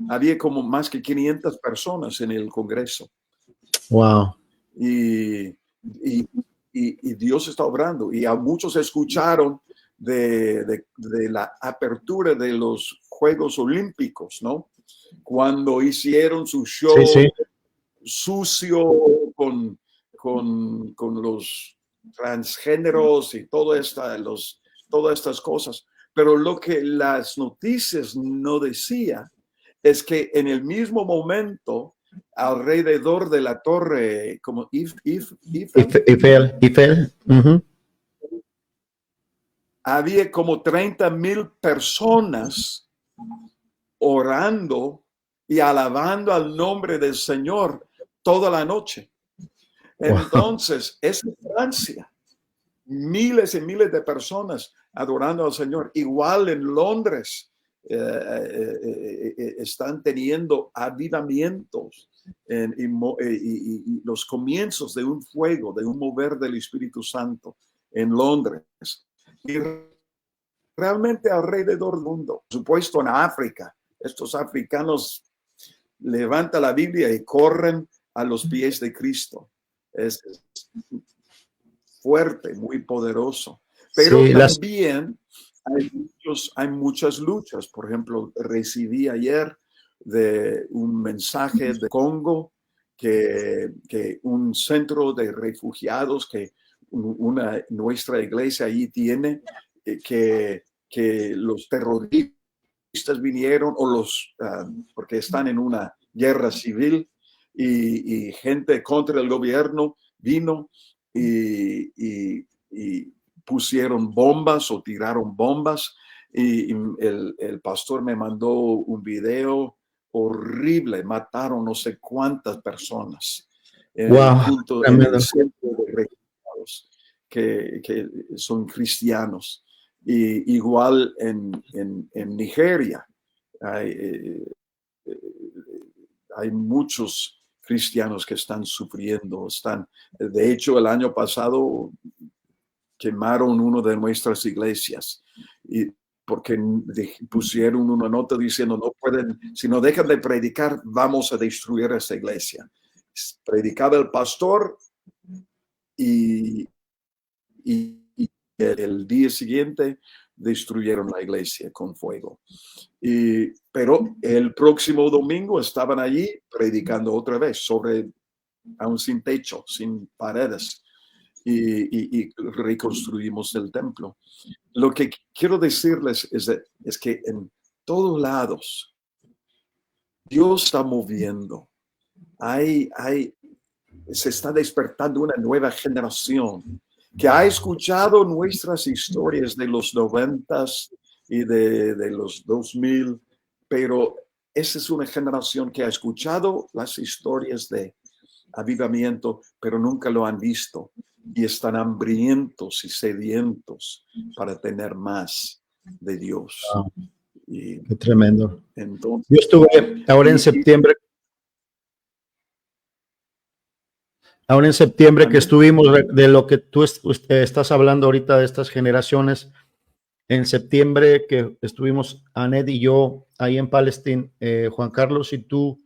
había como más que 500 personas en el congreso. Wow. Y Dios está obrando. Y a muchos escucharon de la apertura de los Juegos Olímpicos, ¿no? Cuando hicieron su show sucio con los transgéneros y todas estas cosas. Pero lo que las noticias no decían es que en el mismo momento, alrededor de la torre, como Eiffel. había como 30,000 personas orando y alabando al nombre del Señor toda la noche. Entonces, es Francia. Miles y miles de personas adorando al Señor. Igual en Londres están teniendo avivamientos y los comienzos de un fuego, de un mover del Espíritu Santo en Londres. Y realmente alrededor del mundo, por supuesto en África, estos africanos levantan la Biblia y corren a los pies de Cristo. Es fuerte, muy poderoso. Pero sí, también hay muchas luchas. Por ejemplo, recibí ayer de un mensaje de Congo que un centro de refugiados que nuestra iglesia allí tiene, que los terroristas vinieron porque están en una guerra civil y gente contra el gobierno vino y pusieron bombas o tiraron bombas y el pastor me mandó un video horrible, mataron no sé cuántas personas en el culto en el centro de refugiados que son cristianos. Y igual en Nigeria hay muchos cristianos que están sufriendo. De hecho, el año pasado quemaron una de nuestras iglesias y porque pusieron una nota diciendo no pueden, si no dejan de predicar, vamos a destruir esta iglesia. Predicaba el pastor y el día siguiente destruyeron la iglesia con fuego. Pero el próximo domingo estaban allí predicando otra vez aún sin techo, sin paredes, y reconstruimos el templo. Lo que quiero decirles es que en todos lados. Dios está moviendo. Se está despertando una nueva generación que ha escuchado nuestras historias de los 90s y de los 2000, pero esa es una generación que ha escuchado las historias de avivamiento, pero nunca lo han visto y están hambrientos y sedientos para tener más de Dios. Wow, Y qué tremendo. entonces, Yo estuve ahora en septiembre que estuvimos de lo que tú estás hablando ahorita de estas generaciones. En septiembre que estuvimos Anet y yo ahí en Palestina, Juan Carlos y tú,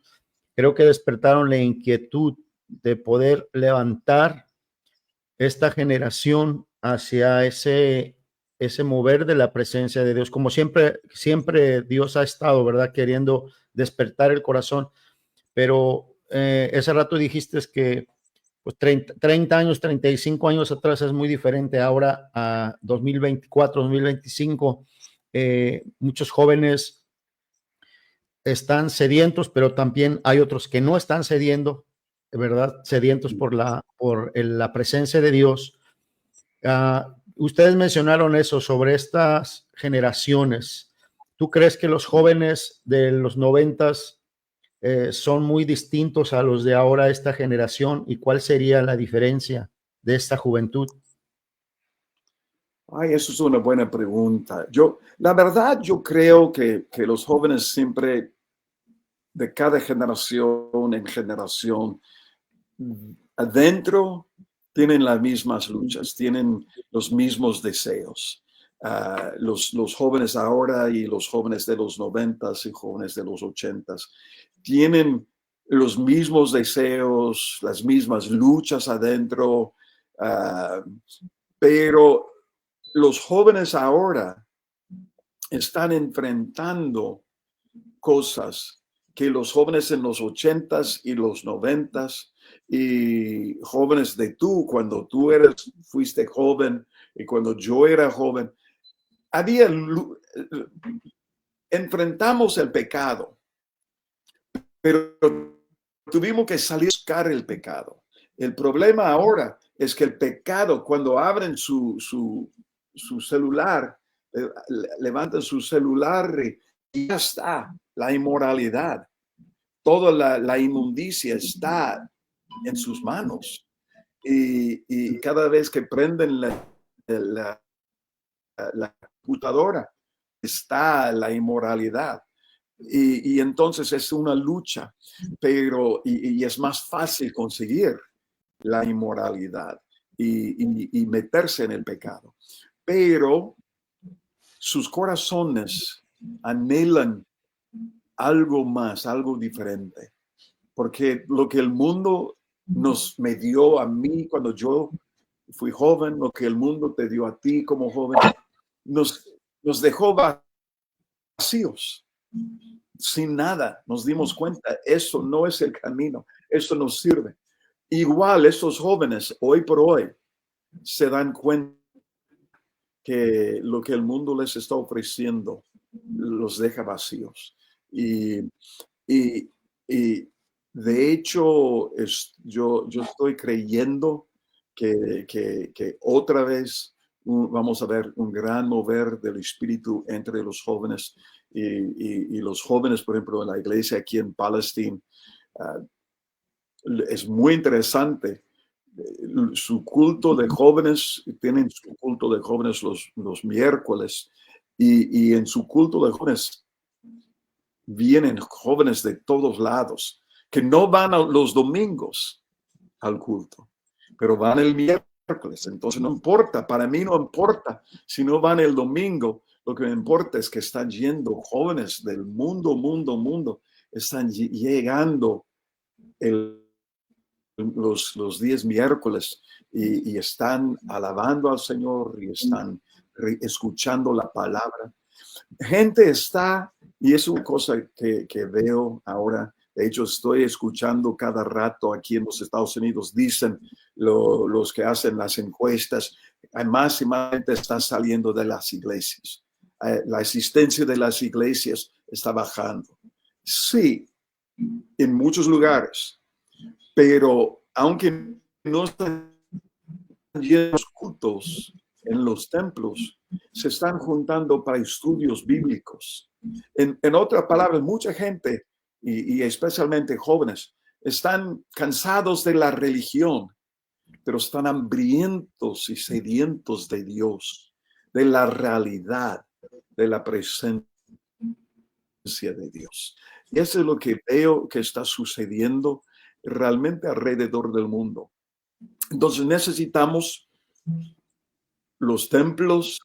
creo que despertaron la inquietud de poder levantar esta generación hacia ese mover de la presencia de Dios, como siempre Dios ha estado, ¿verdad? Queriendo despertar el corazón, pero ese rato dijiste que pues 30 años, 35 años atrás es muy diferente ahora a 2024, 2025. Muchos jóvenes están sedientos, pero también hay otros que no están cediendo, ¿verdad? Sedientos por la presencia de Dios. Ustedes mencionaron eso sobre estas generaciones. ¿Tú crees que los jóvenes de los 90s son muy distintos a los de ahora, esta generación? ¿Y cuál sería la diferencia de esta juventud? Eso es una buena pregunta. La verdad, yo creo que los jóvenes siempre, de cada generación en generación, adentro tienen las mismas luchas, tienen los mismos deseos. Los jóvenes ahora y los jóvenes de los 90s y jóvenes de los 80s tienen los mismos deseos, las mismas luchas adentro, pero los jóvenes ahora están enfrentando cosas que los jóvenes en los 80s y los 90s y jóvenes de tú, cuando tú fuiste joven y cuando yo era joven, enfrentamos el pecado, pero tuvimos que salir a buscar el pecado. El problema ahora es que el pecado, cuando abren su celular, levantan su celular y ya está, la inmoralidad, toda la inmundicia está en sus manos. Y cada vez que prenden la computadora, está la inmoralidad. Y entonces es una lucha, pero y es más fácil conseguir la inmoralidad y meterse en el pecado. Pero sus corazones anhelan algo más, algo diferente. Porque lo que el mundo me dio a mí cuando yo fui joven, lo que el mundo te dio a ti como joven, nos dejó vacíos, sin nada. Nos dimos cuenta, eso no es el camino, eso no sirve. Igual esos jóvenes hoy por hoy se dan cuenta que lo que el mundo les está ofreciendo los deja vacíos. Y de hecho, yo estoy creyendo que otra vez vamos a ver un gran mover del Espíritu entre los jóvenes y los jóvenes, por ejemplo, en la iglesia aquí en Palestina. Es muy interesante. Su culto de jóvenes, tienen su culto de jóvenes los miércoles y en su culto de jóvenes vienen jóvenes de todos lados que no van los domingos al culto, pero van el miércoles. Entonces no importa, para mí no importa si no van el domingo, lo que me importa es que están yendo jóvenes del mundo, están llegando los días miércoles y están alabando al Señor y están escuchando la palabra. Gente está, y es una cosa que veo ahora, de hecho estoy escuchando cada rato aquí en los Estados Unidos, dicen los que hacen las encuestas, más y más gente está saliendo de las iglesias. La asistencia de las iglesias está bajando. Sí, en muchos lugares, pero aunque no están llenos cultos en los templos, se están juntando para estudios bíblicos. En otras palabras, mucha gente, y especialmente jóvenes, están cansados de la religión, pero están hambrientos y sedientos de Dios, de la realidad, de la presencia de Dios. Y eso es lo que veo que está sucediendo realmente alrededor del mundo. Entonces necesitamos los templos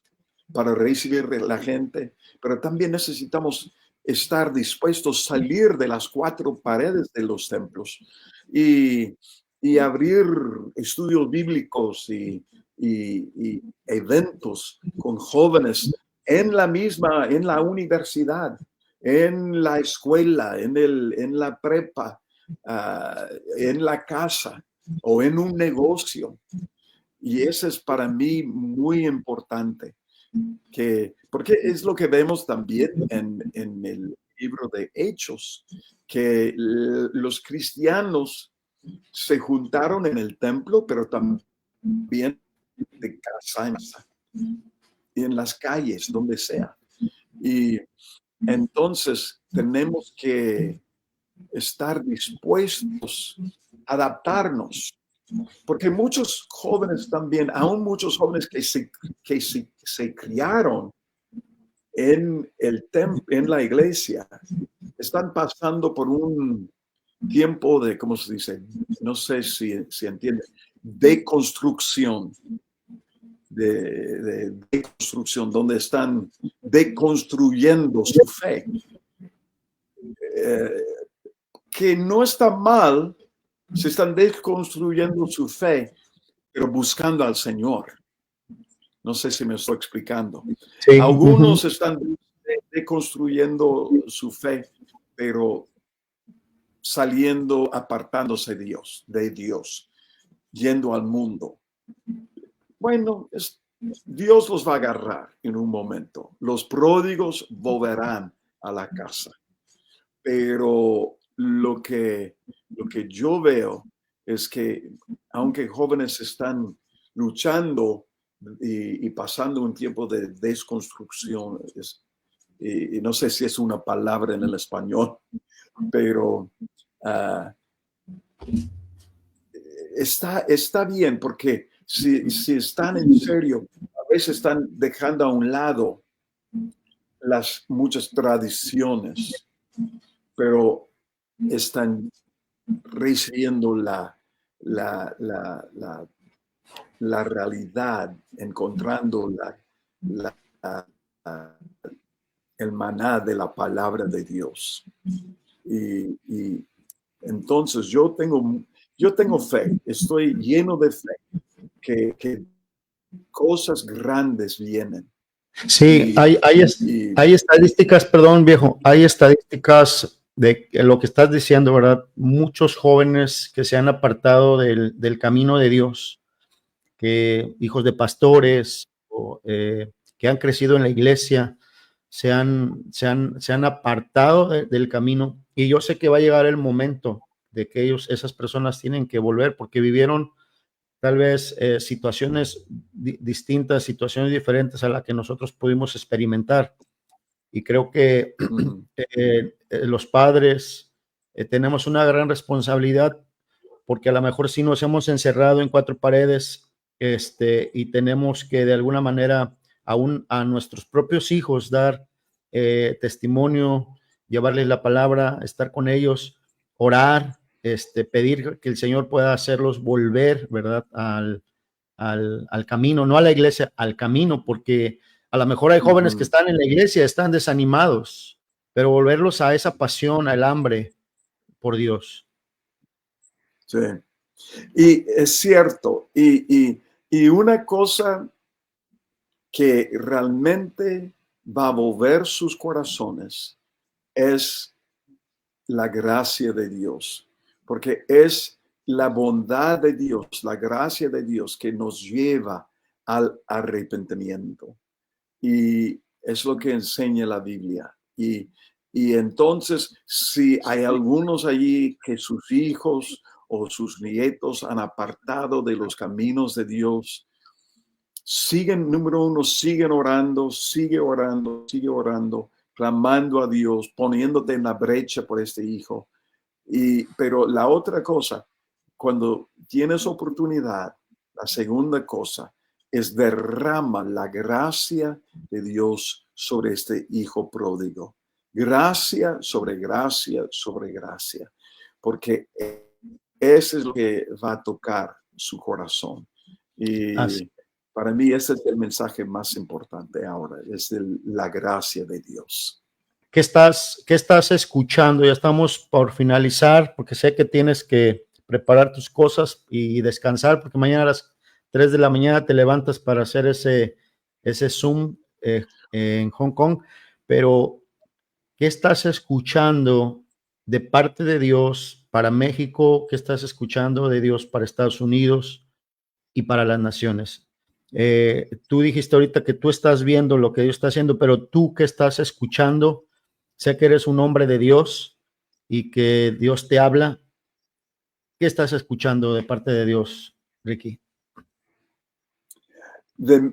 para recibir a la gente, pero también necesitamos estar dispuestos a salir de las cuatro paredes de los templos y abrir estudios bíblicos y eventos con jóvenes en la universidad, en la escuela, en la prepa, en la casa o en un negocio. Y eso es para mí muy importante, porque es lo que vemos también en el libro de Hechos, que los cristianos se juntaron en el templo, pero también de casa en casa, y en las calles, donde sea. Y entonces tenemos que estar dispuestos a adaptarnos, porque muchos jóvenes también, aún muchos jóvenes que se criaron en la iglesia, están pasando por un tiempo de, ¿cómo se dice? No sé si entiende, deconstrucción, de deconstrucción, donde están deconstruyendo su fe. Que no está mal, se están deconstruyendo su fe, pero buscando al Señor. No sé si me estoy explicando. Sí. Algunos están deconstruyendo su fe, pero saliendo, apartándose de Dios, yendo al mundo. Bueno, Dios los va a agarrar en un momento. Los pródigos volverán a la casa. Pero lo que yo veo es que aunque jóvenes están luchando y pasando un tiempo de desconstrucción, y no sé si es una palabra en el español, pero está bien, porque si están en serio, a veces están dejando a un lado las muchas tradiciones, pero están recibiendo la realidad, encontrando el maná de la palabra de Dios. Y entonces yo tengo fe, estoy lleno de fe que cosas grandes vienen. Sí, hay estadísticas, perdón, viejo, hay estadísticas de lo que estás diciendo, ¿verdad? Muchos jóvenes que se han apartado del camino de Dios, que hijos de pastores o, que han crecido en la iglesia, se han apartado del camino, y yo sé que va a llegar el momento de que esas personas tienen que volver porque vivieron tal vez situaciones distintas, situaciones diferentes a las que nosotros pudimos experimentar. Y creo que los padres tenemos una gran responsabilidad, porque a lo mejor sí nos hemos encerrado en cuatro paredes, y tenemos que de alguna manera aún a nuestros propios hijos dar testimonio, llevarles la palabra, estar con ellos, orar, pedir que el Señor pueda hacerlos volver, ¿verdad? Al camino, no a la iglesia, al camino, porque a lo mejor hay jóvenes que están en la iglesia, están desanimados, pero volverlos a esa pasión, al hambre por Dios. Sí, y es cierto, y una cosa que realmente va a mover sus corazones es la gracia de Dios, porque es la bondad de Dios, la gracia de Dios que nos lleva al arrepentimiento. Y es lo que enseña la Biblia. Y Y entonces, si hay algunos allí que sus hijos o sus nietos han apartado de los caminos de Dios, siguen, número uno, siguen orando, sigue orando, clamando a Dios, poniéndote en la brecha por este hijo. Pero la otra cosa, cuando tienes oportunidad, la segunda cosa es derrama la gracia de Dios sobre este hijo pródigo. Gracia sobre gracia sobre gracia, porque ese es lo que va a tocar su corazón. Así. Y para mí ese es el mensaje más importante ahora, es la gracia de Dios. Qué estás escuchando? Ya estamos por finalizar, porque sé que tienes que preparar tus cosas y descansar, porque mañana a las 3 de la mañana te levantas para hacer ese Zoom en Hong Kong. Pero, ¿qué estás escuchando de parte de Dios para México? ¿Qué estás escuchando de Dios para Estados Unidos y para las naciones? Tú dijiste ahorita que tú estás viendo lo que Dios está haciendo, pero tú, ¿qué estás escuchando? Sé que eres un hombre de Dios y que Dios te habla. ¿Qué estás escuchando de parte de Dios, Ricky?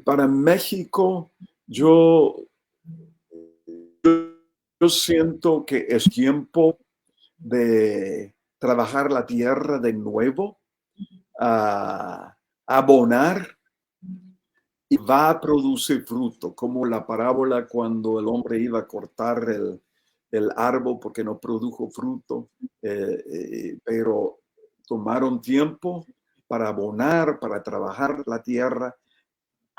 Para México, yo siento que es tiempo de trabajar la tierra de nuevo, abonar, y va a producir fruto, como la parábola cuando el hombre iba a cortar el árbol porque no produjo fruto, pero tomaron tiempo para abonar, para trabajar la tierra.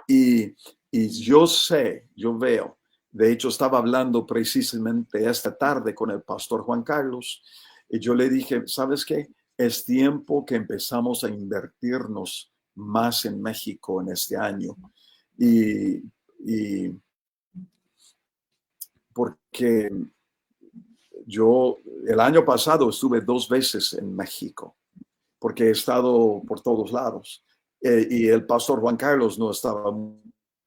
Y yo sé, yo veo, de hecho estaba hablando precisamente esta tarde con el pastor Juan Carlos, y yo le dije, ¿sabes qué? Es tiempo que empezamos a invertirnos más en México en este año. Y porque yo el año pasado estuve 2 veces en México, porque he estado por todos lados. Y el pastor Juan Carlos no estaba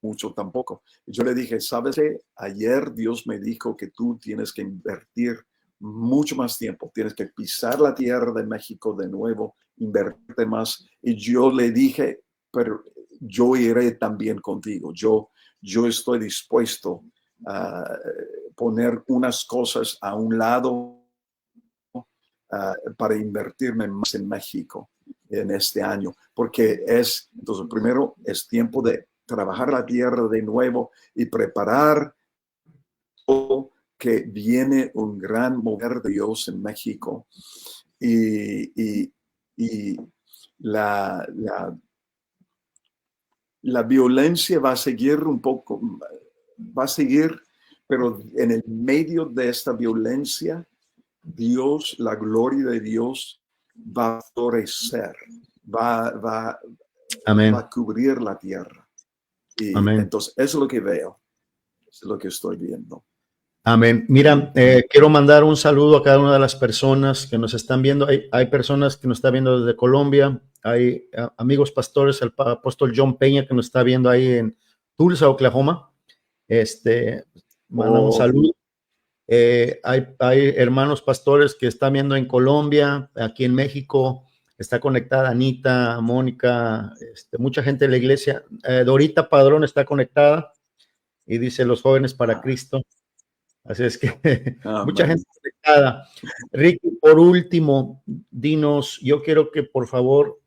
mucho tampoco. Yo le dije, ¿sabes qué? Ayer Dios me dijo que tú tienes que invertir mucho más tiempo, tienes que pisar la tierra de México de nuevo, invertir más. Y yo le dije, pero yo iré también contigo. Yo estoy dispuesto a poner unas cosas a un lado para invertirme más en México en este año, porque entonces primero es tiempo de trabajar la tierra de nuevo y preparar todo, que viene un gran mover de Dios en México. Y la violencia va a seguir un poco, va a seguir, pero en el medio de esta violencia, Dios, la gloria de Dios va a florecer, va Amén. a cubrir la tierra. Y Amén. entonces eso es lo que veo, eso es lo que estoy viendo. Amén. Mira, quiero mandar un saludo a cada una de las personas que nos están viendo. Hay personas que nos están viendo desde Colombia, hay amigos pastores, el apóstol John Peña que nos está viendo ahí en Tulsa, Oklahoma. Manda un saludo. Hay hermanos pastores que están viendo en Colombia, aquí en México. Está conectada Anita, Mónica, mucha gente de la iglesia. Dorita Padrón está conectada y dice los jóvenes para Cristo. Así es que mucha gente conectada. Ricky, por último, dinos, yo quiero que por favor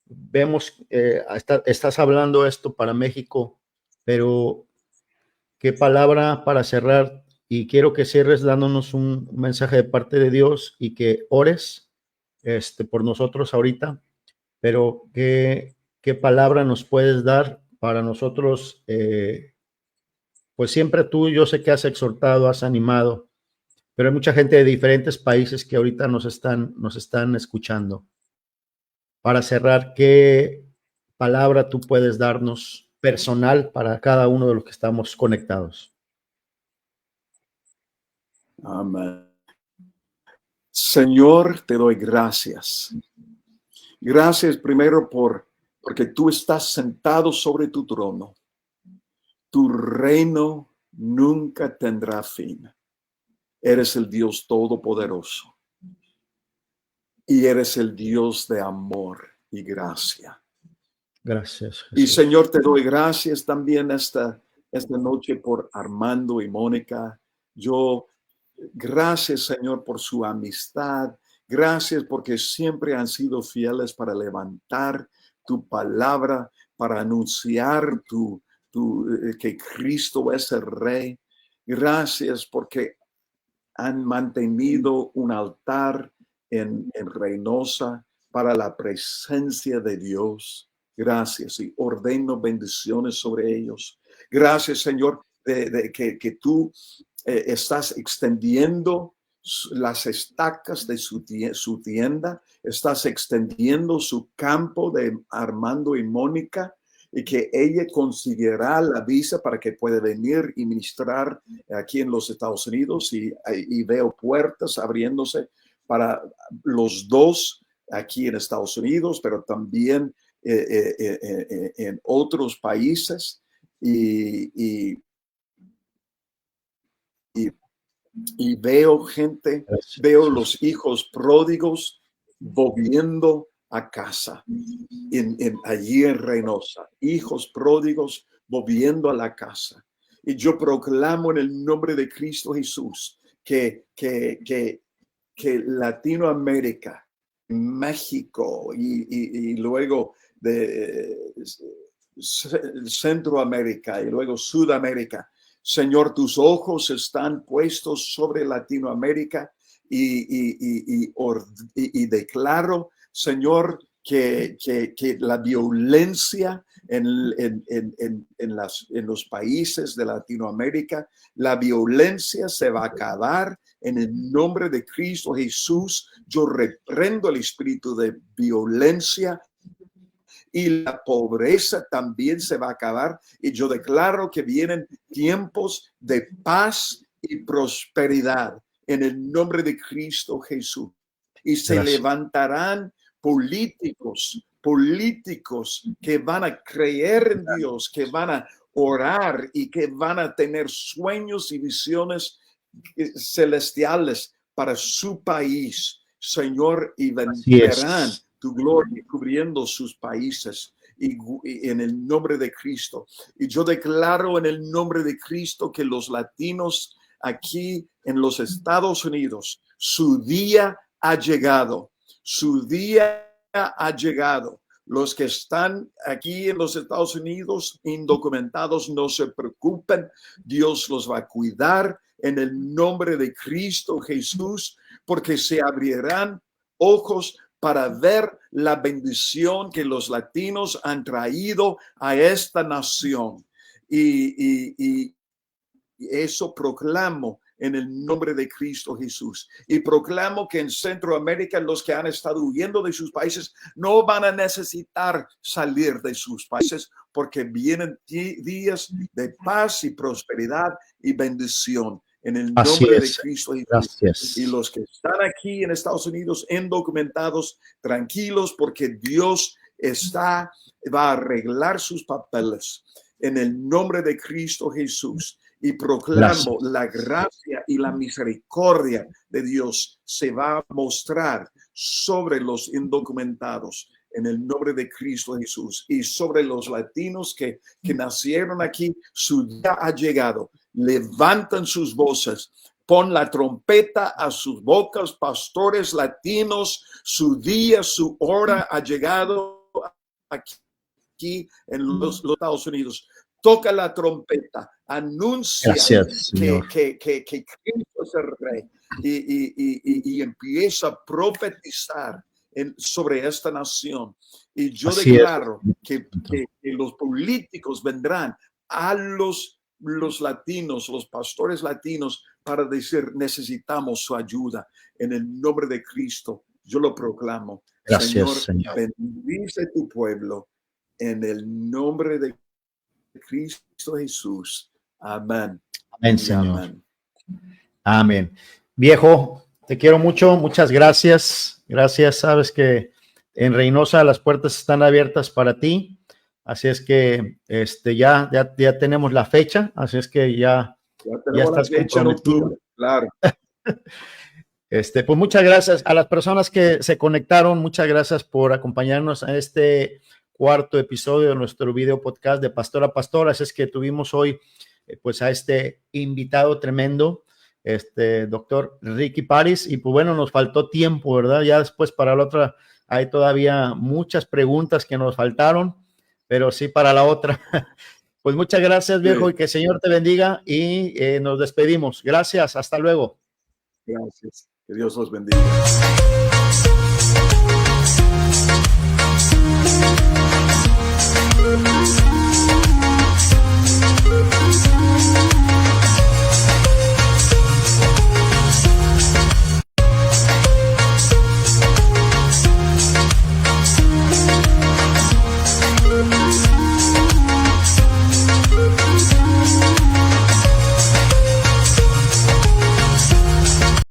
vemos, estás hablando esto para México, pero qué palabra para cerrar, y quiero que cierres dándonos un mensaje de parte de Dios y que ores por nosotros ahorita, pero qué palabra nos puedes dar para nosotros. Pues siempre tú, yo sé que has exhortado, has animado, pero hay mucha gente de diferentes países que ahorita nos están escuchando. Para cerrar, ¿qué palabra tú puedes darnos personal para cada uno de los que estamos conectados? Amén. Señor, te doy gracias. Gracias primero porque tú estás sentado sobre tu trono. Tu reino nunca tendrá fin. Eres el Dios todopoderoso y eres el Dios de amor y gracia. Gracias, Jesús. Y Señor, te doy gracias también esta noche por Armando y Mónica. Gracias, Señor, por su amistad. Gracias porque siempre han sido fieles para levantar tu palabra, para anunciar que Cristo es el Rey. Gracias porque han mantenido un altar en Reynosa para la presencia de Dios. Gracias y ordeno bendiciones sobre ellos. Gracias, Señor, que tú estás extendiendo las estacas de su tienda, estás extendiendo su campo de Armando y Mónica, y que ella conseguirá la visa para que pueda venir y ministrar aquí en los Estados Unidos, y veo puertas abriéndose para los dos aquí en Estados Unidos, pero también en otros países, y veo gente, veo los hijos pródigos volviendo a casa allí en Reynosa, hijos pródigos volviendo a la casa. Y yo proclamo en el nombre de Cristo Jesús que Latinoamérica, México y luego de Centroamérica y luego Sudamérica, Señor, tus ojos están puestos sobre Latinoamérica y declaro, Señor, que la violencia en los países de Latinoamérica, la violencia se va a acabar en el nombre de Cristo Jesús. Yo reprendo el espíritu de violencia, y la pobreza también se va a acabar. Y yo declaro que vienen tiempos de paz y prosperidad en el nombre de Cristo Jesús. Y se levantarán políticos que van a creer en Dios, que van a orar y que van a tener sueños y visiones celestiales para su país, Señor, y verán tu gloria cubriendo sus países, y en el nombre de Cristo. Y yo declaro en el nombre de Cristo que los latinos aquí en los Estados Unidos, su día ha llegado. Su día ha llegado. Los que están aquí en los Estados Unidos indocumentados, no se preocupen. Dios los va a cuidar en el nombre de Cristo Jesús, porque se abrirán ojos para ver la bendición que los latinos han traído a esta nación. Y eso proclamo en el nombre de Cristo Jesús. Y proclamo que en Centroamérica los que han estado huyendo de sus países no van a necesitar salir de sus países, porque vienen días de paz y prosperidad y bendición. En el nombre de Cristo Jesús. Gracias. Y los que están aquí en Estados Unidos indocumentados, tranquilos, porque Dios va a arreglar sus papeles en el nombre de Cristo Jesús. Y proclamo la gracia y la misericordia de Dios se va a mostrar sobre los indocumentados en el nombre de Cristo Jesús, y sobre los latinos que nacieron aquí. Su día ha llegado. Levantan sus voces, pon la trompeta a sus bocas, pastores latinos. Su día, su hora ha llegado aquí en los Estados Unidos. Toca la trompeta, anuncia que Cristo es el Rey, y empieza a profetizar sobre esta nación. Y yo declaro que los políticos vendrán a los latinos, los pastores latinos, para decir: necesitamos su ayuda. En el nombre de Cristo, yo lo proclamo. Gracias, Señor. Bendice tu pueblo en el nombre de Cristo Jesús. Amén. Amén, Señor. Amén. Viejo, te quiero mucho. Muchas gracias. Gracias. Sabes que en Reynosa las puertas están abiertas para ti. Así es que ya tenemos la fecha. Así es que ya Ya estás comprometido. Claro. Pues muchas gracias a las personas que se conectaron. Muchas gracias por acompañarnos a este cuarto episodio de nuestro video podcast de Pastor a Pastor. Así es que tuvimos hoy pues a este invitado tremendo, doctor Ricky Parris. Y pues bueno, nos faltó tiempo, ¿verdad? Ya después para la otra hay todavía muchas preguntas que nos faltaron, pero sí para la otra. Pues muchas gracias, viejo, y que el Señor te bendiga y nos despedimos. Gracias, hasta luego. Gracias. Que Dios los bendiga.